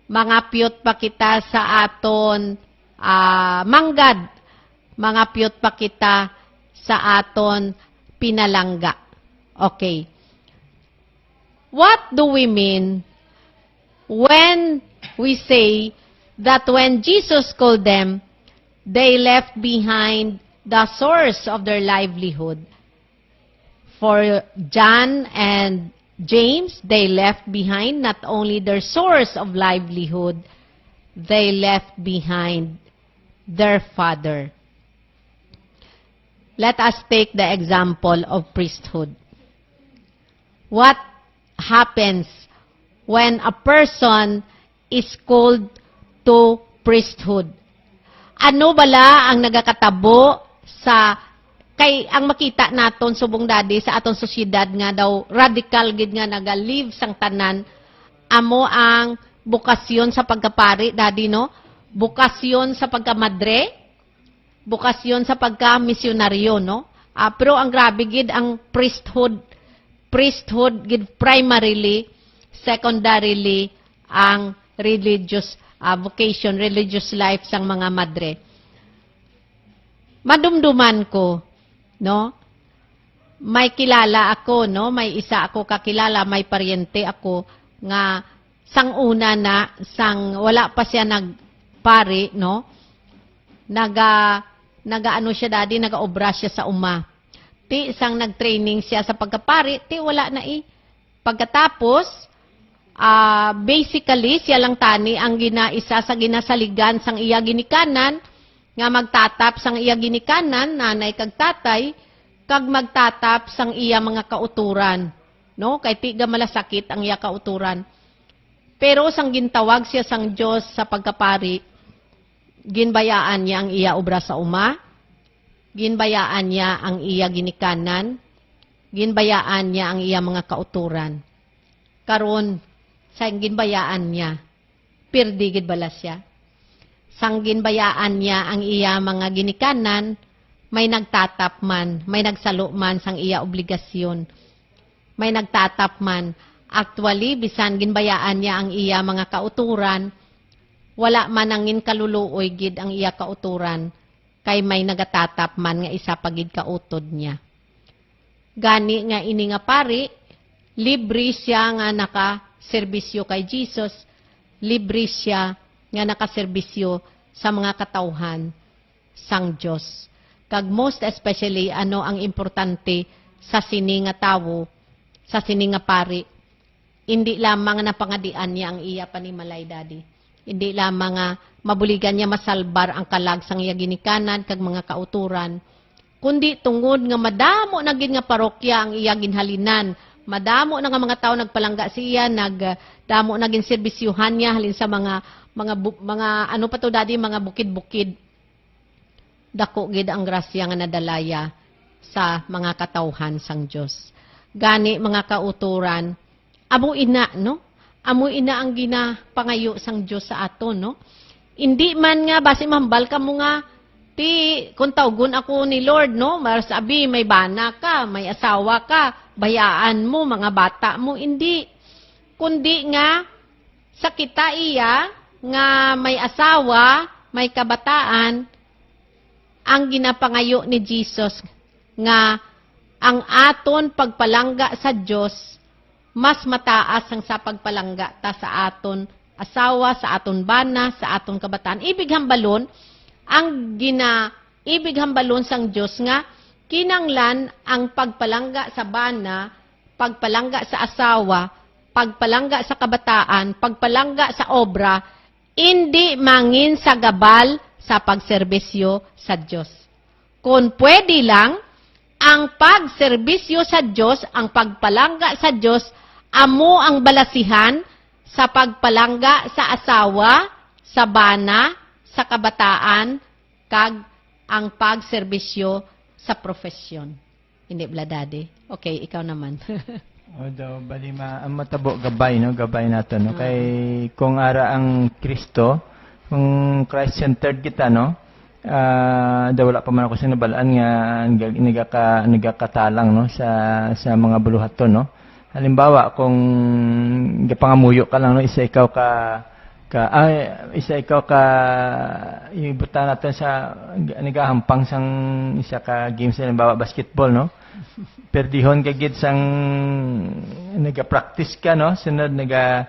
Mga piyot pa kita sa aton manggad. Mga piyot pa kita sa aton pinalangga. Okay. What do we mean when we say that when Jesus called them, they left behind the source of their livelihood? For John and James, they left behind not only their source of livelihood, they left behind their father. Let us take the example of priesthood. What happens when a person is called to priesthood? Ano bala ang nagakatabo sa kay ang makita naton subong Daddy sa aton sosyedad nga daw radical gid nga naga-live sang tanan, amo ang bukasyon sa pagkapari, Daddy, no? Bukasyon sa pagkamadre, bukasyon sa pagka-misyonaryo, no? Pero ang grabe gid ang priesthood gid primarily, secondarily ang religious vocation, religious life sang mga madre. Madumduman ko, no? May kilala ako, no? May isa ako kakilala, may paryente ako nga sang una na wala pa siya nagpari, no? Naga-ano siya, Daddy, naga-obra siya sa uma. Ti isang nag-training siya sa pagkapari, ti wala na Pagkatapos, basically, siya lang tani ang ginaisa sa ginasaligan sang iya ginikanan, nga magtatap sang iya ginikanan, nanay kag tatay, kag magtatap sang iya mga kauturan. No? Kay tiga malasakit ang iya kauturan. Pero sang gintawag siya sang Diyos sa pagkapari, ginbayaan niya ang iya obra sa uma, ginbayaan niya ang iya ginikanan, ginbayaan niya ang iya mga kauturan. Karon sa ginbayaan niya, pirdigid bala siya. Sang ginbayaan niya ang iya mga ginikanan, may nagtatap man, may nagsalo man sang iya obligasyon. May nagtatap man. Actually, bisan ginbayaan niya ang iya mga kauturan, wala man angin kaluluoy gid ang iya kauturan, kay may nagatatap man nga isa pagid kautod niya. Gani nga ini nga pari, libre siya nga nakaserbisyo kay Jesus, libre siya nga nakaserbisyo sa mga katawhan sang Diyos. Kag most especially, ano ang importante sa sini nga tawo, sa sini nga pari, hindi lamang na pangadian niya ang iya panimalay, Daddy. Hindi lamang nga mabuligan niya masalbar ang kalag sang iya ginikanan kag mga kauturan, kundi tungod nga madamo na gid nga parokya ang iya ginhalinan. Madamo na nga mga tao nagpalangga siya, nagdamo na gin serbisyuhan niya halin sa mga ano pa to, Daddy, mga bukid-bukid. Dako gid ang grasya nga nadalaya sa mga katawhan sang Dios. Gani mga kauturan, amo ina, no? Amo ina ang ginapangayo sang Dios sa aton, no? Hindi man nga basi mahambal ka mo nga kung tawgon ako ni Lord, no? Sabi, may bana ka, may asawa ka, bayaan mo, mga bata mo. Hindi. Kundi nga, sa kita iya, nga may asawa, may kabataan, ang ginapangayo ni Jesus, nga ang aton pagpalangga sa Diyos, mas mataas ang sa pagpalangga ta sa aton asawa, sa aton bana, sa aton kabataan. Ibig hambalon, ibig hambalon sang Diyos nga, kinanglan ang pagpalangga sa bana, pagpalangga sa asawa, pagpalangga sa kabataan, pagpalangga sa obra, hindi mangin sa gabal sa pagserbisyo sa Diyos. Kung pwede lang, ang pagserbisyo sa Diyos, ang pagpalangga sa Diyos, amo ang balasihan sa pagpalangga sa asawa, sa bana, sa kabataan, kag ang pagserbisyo sa profesyon. Hindi bla, Daddy? Okay, ikaw naman. O daw, bali ang matabo gabay, no? Gabay nato, no? Kay kung ara ang Kristo, kung Christ-centered kita, no? Daw wala pa man ako sinabalaan nga nagakatalang, no? Sa mga buluhaton, no? Halimbawa, kung gapangamuyo ka lang, no? Isa ikaw ibutan natin sa nagahampang sang isa ka games, halimbawa basketball, no? Perdihon ka gid sang nagapractice ka, no? Sunod naga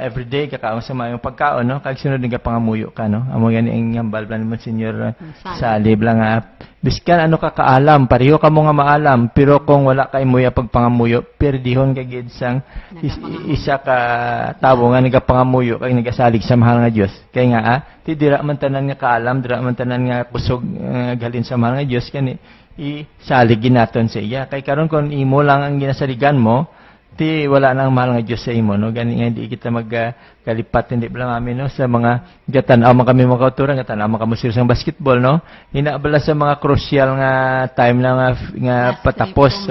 everyday kakaon sa mayong pagkaon, no? Kag sunod nagapangamuyo ka, no? Amo gani ang hambal plan mo, Senyor Salib lang nga. Biskan ano ka kaalam, pareho ka mo nga maalam, pero kung wala kay muya pagpangamuyo, perdihon ka gid sang isa ka tawo nga nagapangamuyo kag nagasalig sa mahal nga Dios. Kay nga ti dira man tanan nga kaalam, dira man tanan nga kusog galin sa mahal nga Dios, kani isaligin naton sa iya. Kay karon kung imo lang ang ginasaligan mo, ti wala nang mahal nga Dios sa imo, no? Gani nga hindi kita magkalipat, hindi bala amin, no? Sa mga gatan-aw man kami mga kauturan, gatan-aw man kamo sa basketball, no? Hinabala sa mga crucial nga time na nga patapos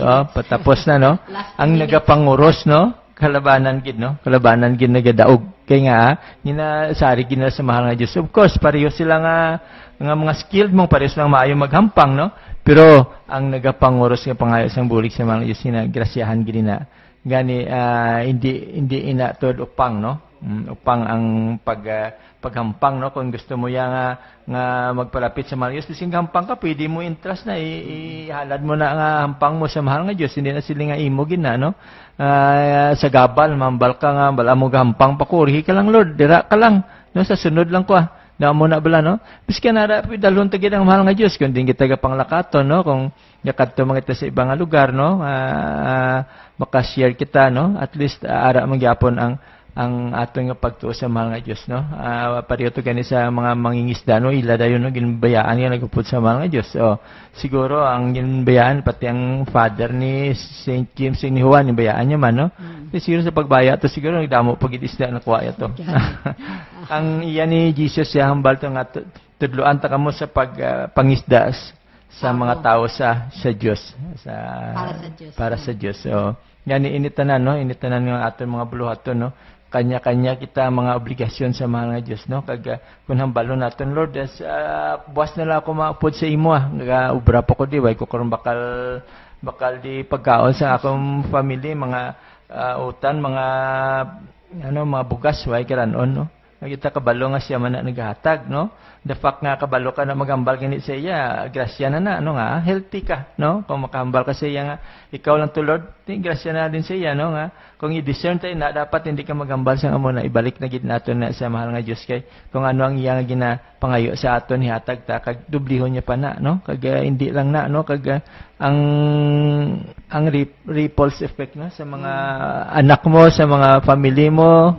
na, no? Ang nagapanguros, no? Kalabanan gid, no? Kalabanan gid nagadaog. Kay nga ginasari gid na sa mahal nga Dios. Of course, pareho sila nga mga skilled mong, pareho silang maayo maghampang, no? Pero ang nagapanguros nga pangayo sang bulig sa mahal nga Dios, grasyahan gid na. Gani hindi ina tod upang, no? Upang ang paghampang, no? Kung gusto mo nga magpalapit sa mahal nga Dios, bising hampang ka, pwede mo interest na ihalad mo na nga hampang mo sa mahal nga Dios, hindi na sila nga imo gina, no? Sa gabal mambal ka nga bala mo gahampang pakurihi ka lang, Lord, dira ka lang, no? Sa sunod lang ko na mo na bala, no? Biskan nara dalhon tagid ang mahal nga Dios kun din kita gapanglakaton, no? Kung yakadto man kita sa ibang lugar, no? Maka-share kita, no? At least ara man gyapon ang aton nga pagtuo sa mahal nga Dios, no? Pareho to gani sa mga mangingisda, no? Ila dayon no ginbayaan nga nagupod sa mahal nga Dios. So siguro ang ginbayaan pati ang father ni Saint James ni Juan, ginbayaan niya man, no? Siguro sa pagbaya to siguro nagdamo pag isda na kuha to. Ang iya ni Jesus siya hambal to nga tudloan ta kamo sa pangisda sa mga tao sa Dios, para sa Dios. So gani initanan, no? Initanan nga aton mga buluhaton, no? Kanya-kanya kita mga obligasyon sa mahal nga Dios, no? Kag kun hambalon naton, Lord, buwas na lang ako maupod sa imo, ubra pa ko di way ko karon bakal di pagkaon sa akong family, mga utan, mga mga bugas way karanon, no? Kita kabalo nga siya man na naghatag, no? The fact nga kabalo ka na magambal gani sa iya, grasya na ano nga, healthy ka, no? Kung makahambal ka sa iya nga, ikaw lang to, Lord, grasya na din sa iya, no? Nga, kung i-discern tayo na dapat hindi ka magambal sa amo na ibalik na gid nato na sa mahal nga Dios, kay kung ano ang iya nga pangayo sa aton hihatag ta kag dublihon niya pa na no kag hindi lang na no kag ang ripples effect no sa mga anak mo, sa mga family mo,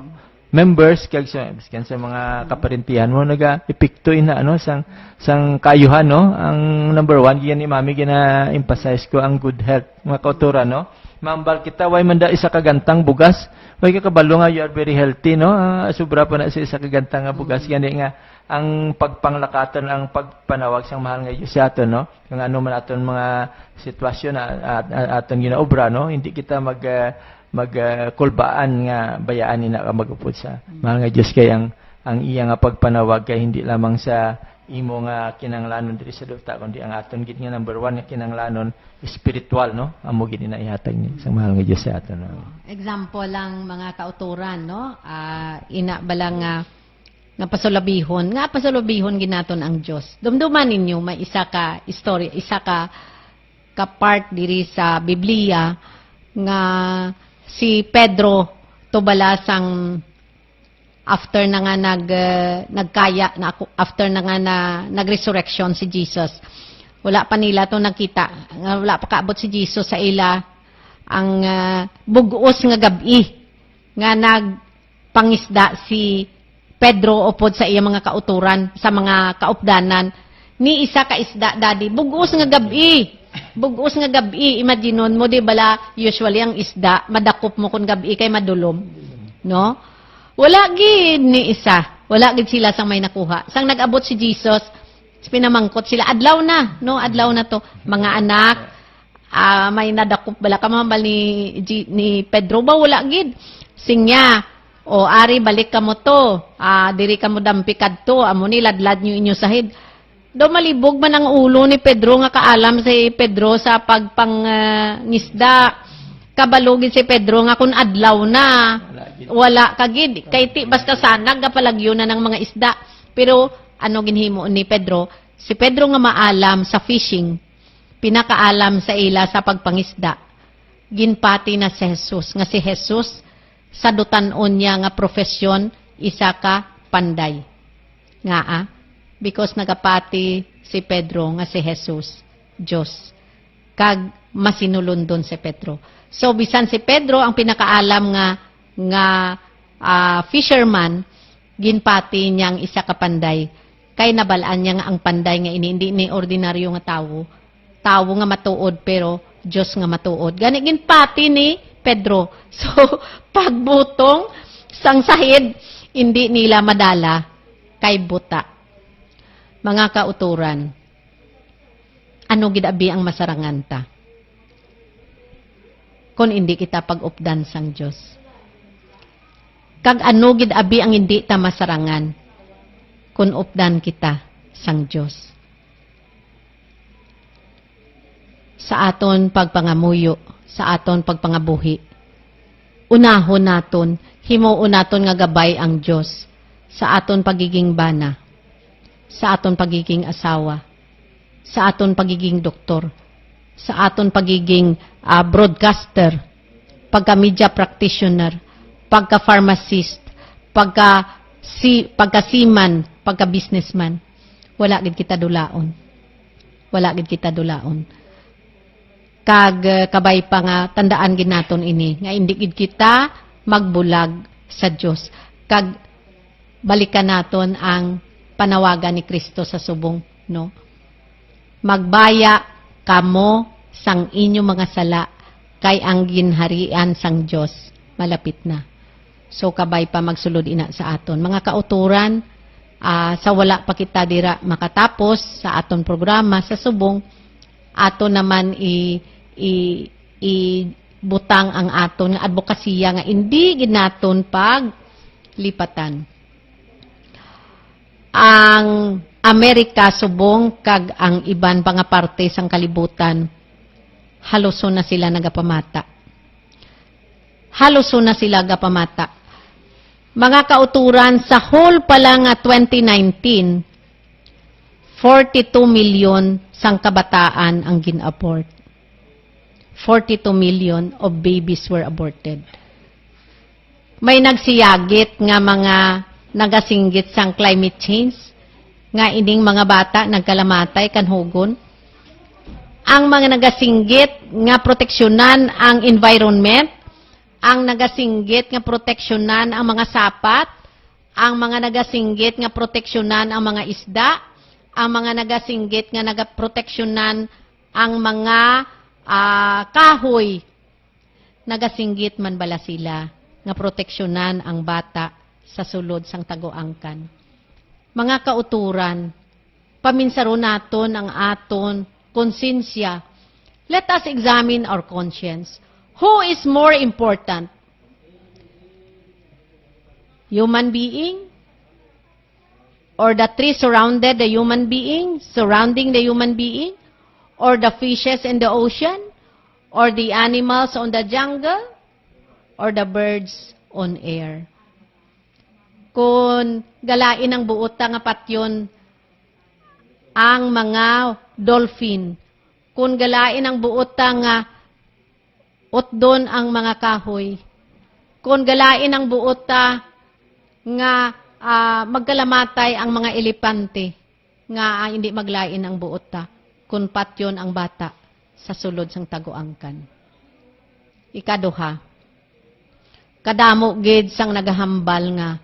members kag sa mga kaparintihan mo naga-epekto ina no sang kaayuhan no. Ang number 1 giyan ni mami gina-emphasize ko ang good health mga kauturan no. Mambal kita way manda isa ka gantang bugas, way ka kabalo nga you are very healthy no. Sobra pa na sa isa ka gantang nga bugas gani nga ang pagpanglakaton ang pagpanawag sang mahal nga Dios sa aton no. Kung ano man aton mga sitwasyon na aton ginaobra no, hindi kita kulbaan nga bayaan ni na magupod sa mahal nga Dios kay ang iya nga pagpanawag kay hindi lamang sa imo nga kinanglanon diri sa duta kundi ang aton gid nga number 1 nga kinanglanon spiritual no, amo gid na ihatag ni sa mahal nga Dios sa aton no. Example lang mga kauturan no, ina balang nga pasulabihon ginaton ang Dios. Dumduman ninyo may isa ka istorya, isa ka part diri sa Biblia nga si Pedro tubalasang after na nga nag-resurrection si Jesus. Wala pa nila to nakita. Wala pa kaabot si Jesus sa ila ang bugos nga gabi nga nagpangisda si Pedro upod sa iya mga kauturan sa mga kaupdanan. Ni isa ka isda daddy bugos nga gabi. Bugos nga gabi. Imaginon mo di bala usually ang isda madakop mo kun gabi kay madulom. No? Wala gid ni isa. Wala gid sila sang may nakuha. Sang nag-abot si Jesus, pinamangkot sila. Adlaw na, no? Adlaw na to. Mga anak, may nadakop bala ka mambal ni Pedro ba? Wala gid. Singya, o ari balik ka mo to. Diri ka mo dampikad to. Amo ni ladlad nyo inyo sahid. Do malibog man ang ulo ni Pedro nga kaalam si Pedro sa pagpangisda. Kabalugin si Pedro nga kun adlaw na. Wala kagid kay ti basta sanag kapalagyo na ng mga isda. Pero ano ginhimo ni Pedro? Si Pedro nga maalam sa fishing, pinakaalam sa ila sa pagpangisda. Ginpati na si Jesus, nga si Jesus sa dutan-on niya nga profesyon isa ka panday. Nga because nagapati si Pedro nga si Jesus, Dios. Kag masinulundon si Pedro. So bisan si Pedro ang pinakaalam nga fisherman, ginpati niyang isa ka panday. Kay nabalaan niya nga ang panday nga hindi ni ordinaryo nga tawo. Tawo nga matuod pero Dios nga matuod. Gani ginpati ni Pedro. So pagbutong sang sahid hindi nila madala kay buta. Mga kauturan, ano gid abi ang masarangan ta? Kung hindi kita pag-updan sang Dios. Kag ano gid abi ang hindi ta masarangan kun updan kita sang Dios. Sa aton pagpangamuyo, sa aton pagpangabuhi, unahon naton, himuon naton nga gabay ang Dios sa aton pagiging bana, sa aton pagiging asawa, sa aton pagiging doktor, sa aton pagiging broadcaster, pagka-media practitioner, pagka-pharmacist, pagka-seaman, pagka-businessman. Wala gid kita dulaon. Wala gid kita dulaon. Kag kabay pa nga tandaan gid naton ini nga indi gid kita magbulag sa Dios. Kag balikan naton ang panawagan ni Kristo sa subong, no? Magbaya kamo sang inyo mga sala kay ang ginharian sang Dios malapit na. So kabay pa magsulod ina sa aton. Mga kauturan, sa wala pa kita dira makatapos sa aton programa sa subong, aton naman butang ang aton nga advokasya nga hindi ginaton pag lipatan. Ang Amerika subong kag ang iban pa nga parte sang kalibutan haluson na sila nagapamata. Haluson na sila gapamata. Mga kauturan sa whole pala nga 2019, 42 million sang kabataan ang gin-abort. 42 million of babies were aborted. May nagsiyagit nga mga nagasinggit sang climate change, nga ining mga bata nagkalamatay kan hugon. Ang mga nagasinggit nga proteksyonan ang environment, ang nagasinggit nga proteksyonan ang mga sapat, ang mga nagasinggit nga proteksyonan ang mga isda, ang mga nagasinggit nga nagaproteksyonan ang mga kahoy. Nagasinggit man bala sila nga proteksyonan ang bata sa sulod sang taguangkan. Mga kauturan, paminsaro naton ang aton konsensya. Let us examine our conscience. Who is more important? Human being? Or the tree surrounding the human being? Or the fishes in the ocean? Or the animals on the jungle? Or the birds on air? Kung galain ang buota nga patyon ang mga dolphin, kung galain ang buota nga utdon ang mga kahoy, kung galain ang buota nga magkalamatay ang mga elepante, nga hindi maglain ang buota, kung patyon ang bata sa sulod sang taguangkan. Ikaduha, kadamo gid sang nagahambal nga,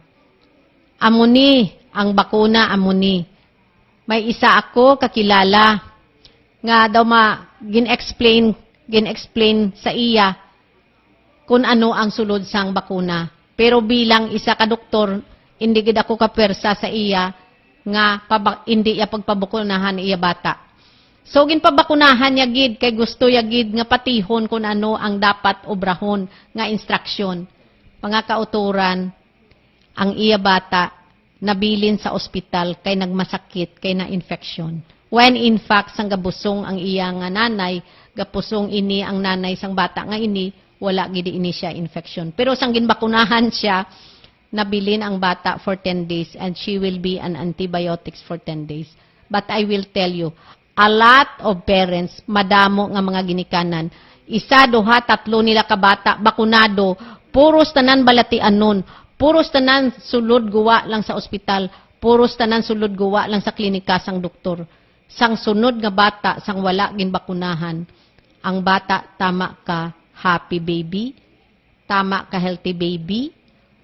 amuni ang bakuna amuni. May isa ako kakilala nga daw gin-explain sa iya kung ano ang sulod sang bakuna. Pero bilang isa ka doktor, hindi gid ako kapersa sa iya nga hindi iya pagpabakunahan iya bata. So ginpabakunahan niya gid kay gusto ya gid nga patihon kung ano ang dapat obrahon nga instruksyon. Mga kauturan, ang iya bata nabilin sa ospital kay nagmasakit kay na infection. When in fact sang gabusong ang iya nga nanay, gapusong ini ang nanay sang bata nga ini, wala gid ini siya infection. Pero sang ginbakunahan siya, nabilin ang bata for 10 days and she will be on antibiotics for 10 days. But I will tell you, a lot of parents, madamo nga mga ginikanan, isa, duha, tatlo nila ka bata, bakunado, puros tanan balatian nun, puros tanan sulod guwa lang sa ospital, puros tanan sulod guwa lang sa klinika sang doktor. Sang sunod nga bata, sang wala ginbakunahan, ang bata tama ka happy baby, tama ka healthy baby,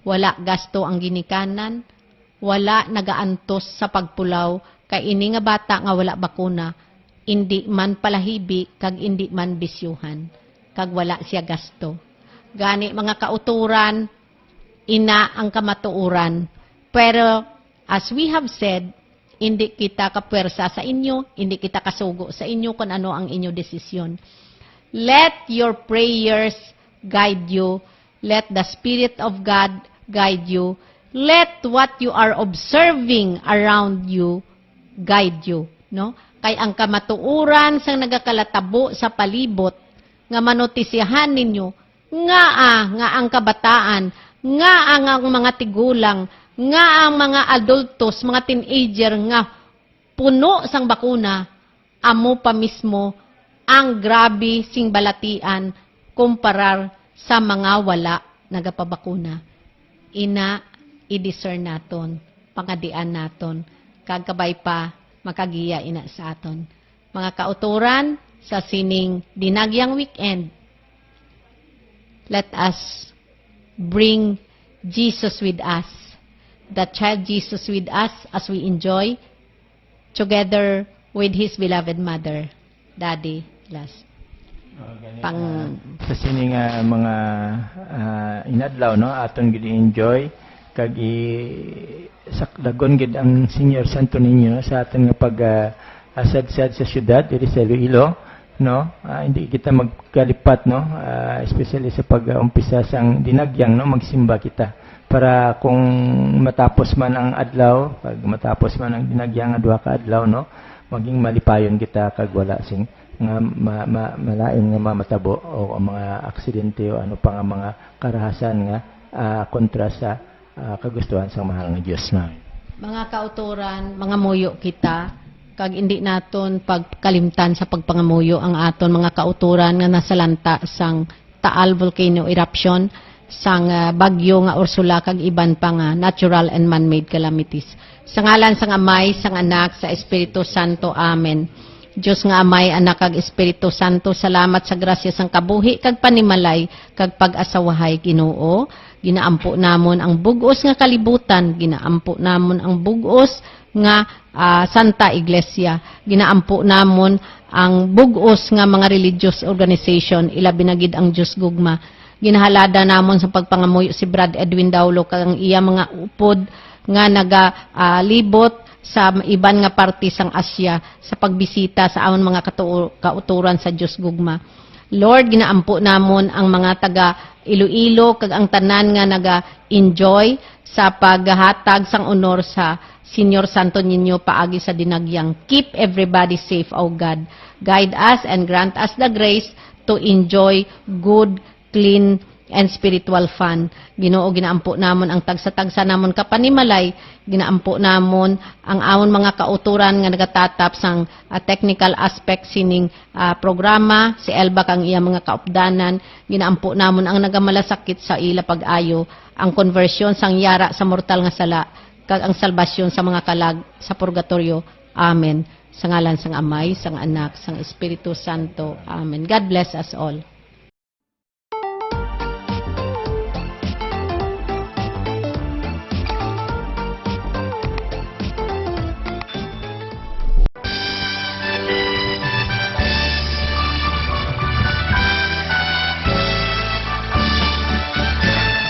wala gasto ang ginikanan, wala nagaantos sa pagpulaw, kay ini nga bata nga wala bakuna, hindi man palahibi, kag hindi man bisyuhan, kag wala siya gasto. Gani mga kauturan, ina ang kamatuuran. Pero as we have said, hindi kita kapwersa sa inyo, hindi kita kasugo sa inyo kung ano ang inyo desisyon. Let your prayers guide you. Let the Spirit of God guide you. Let what you are observing around you guide you. No? Kay ang kamatuuran sang nagakalatabo sa palibot, nga manotisyahan ninyo, nga ang kabataan, nga ang mga tigulang, nga ang mga adultos, mga teenager, nga puno sang bakuna, amo pa mismo ang grabe sing balatian kumparar sa mga wala nagapabakuna. Ina, i-discern naton, pangadian naton, kagkabay pa, makagiya ina sa aton. Mga kauturan, sa sining dinagyang weekend, let us bring Jesus with us, the child Jesus with us as we enjoy together with His beloved mother, Daddy, last. Sa sining mga inadlaw no aton gid enjoy kag sakdagon gid ang Senior Santo Niño sa aton nga pag asad-sad sa syudad diri sa Iloilo no. Hindi kita magkalipat no, especially sa pag-umpisa sang dinagyang no, magsimba kita para kung matapos man ang adlaw, pag matapos man ang dinagyang duha ka adlaw no, maging malipayon kita kag wala sing nga malain nga mamatabo o mga aksidente o ano pa nga mga karahasan nga kontra sa kagustuhan sa mahal nga Dios na. Mga kauturan, mga muyo kita, kag hindi naton pagkalimtan sa pagpangamuyo ang aton mga kauturan nga nasalanta sang Taal volcano eruption sang bagyo nga Ursula kag iban pa nga natural and man-made calamities. Sa ngalan sang Amay, sang Anak, sa Espiritu Santo. Amen. Diyos nga Amay, Anak kag Espiritu Santo, salamat sa grasya sang kabuhi kag panimalay kag pag-asawahay Ginoo. Ginaampo namon ang bugos nga kalibutan, ginaampo namon ang bugos nga Santa Iglesia, ginaampo namon ang bugos nga mga religious organization, ilabi na gid ang Diyos gugma. Ginahalada namon sa pagpangamuyo si Brad Edwin Daulo kag ang iya mga upod nga nagalibot sa iban nga parte sang Asya sa pagbisita sa amon mga kauturan sa Diyos gugma. Lord, ginaampo namon ang mga taga Iloilo kag ang tanan nga naga-enjoy sa paghatag sang honor sa Senior Santo Niño paagi sa dinagyang. Keep everybody safe, O God. Guide us and grant us the grace to enjoy good, clean, and spiritual fun. Ginoo, ginaampo namon ang tagsa-tagsa namon kapanimalay, ginaampo namon ang amon mga kauturan nga nagatatap sang technical aspect sining programa, si Elba kang iya mga kaupdanan, ginaampo namon ang nagamalasakit sa ila pag-ayo, ang conversion sang yara sa mortal nga sala, kag ang salbasyon sa mga kalag sa purgatorio. Amen. Sa ngalan sang Amay, sang Anak, sang Espiritu Santo. Amen. God bless us all.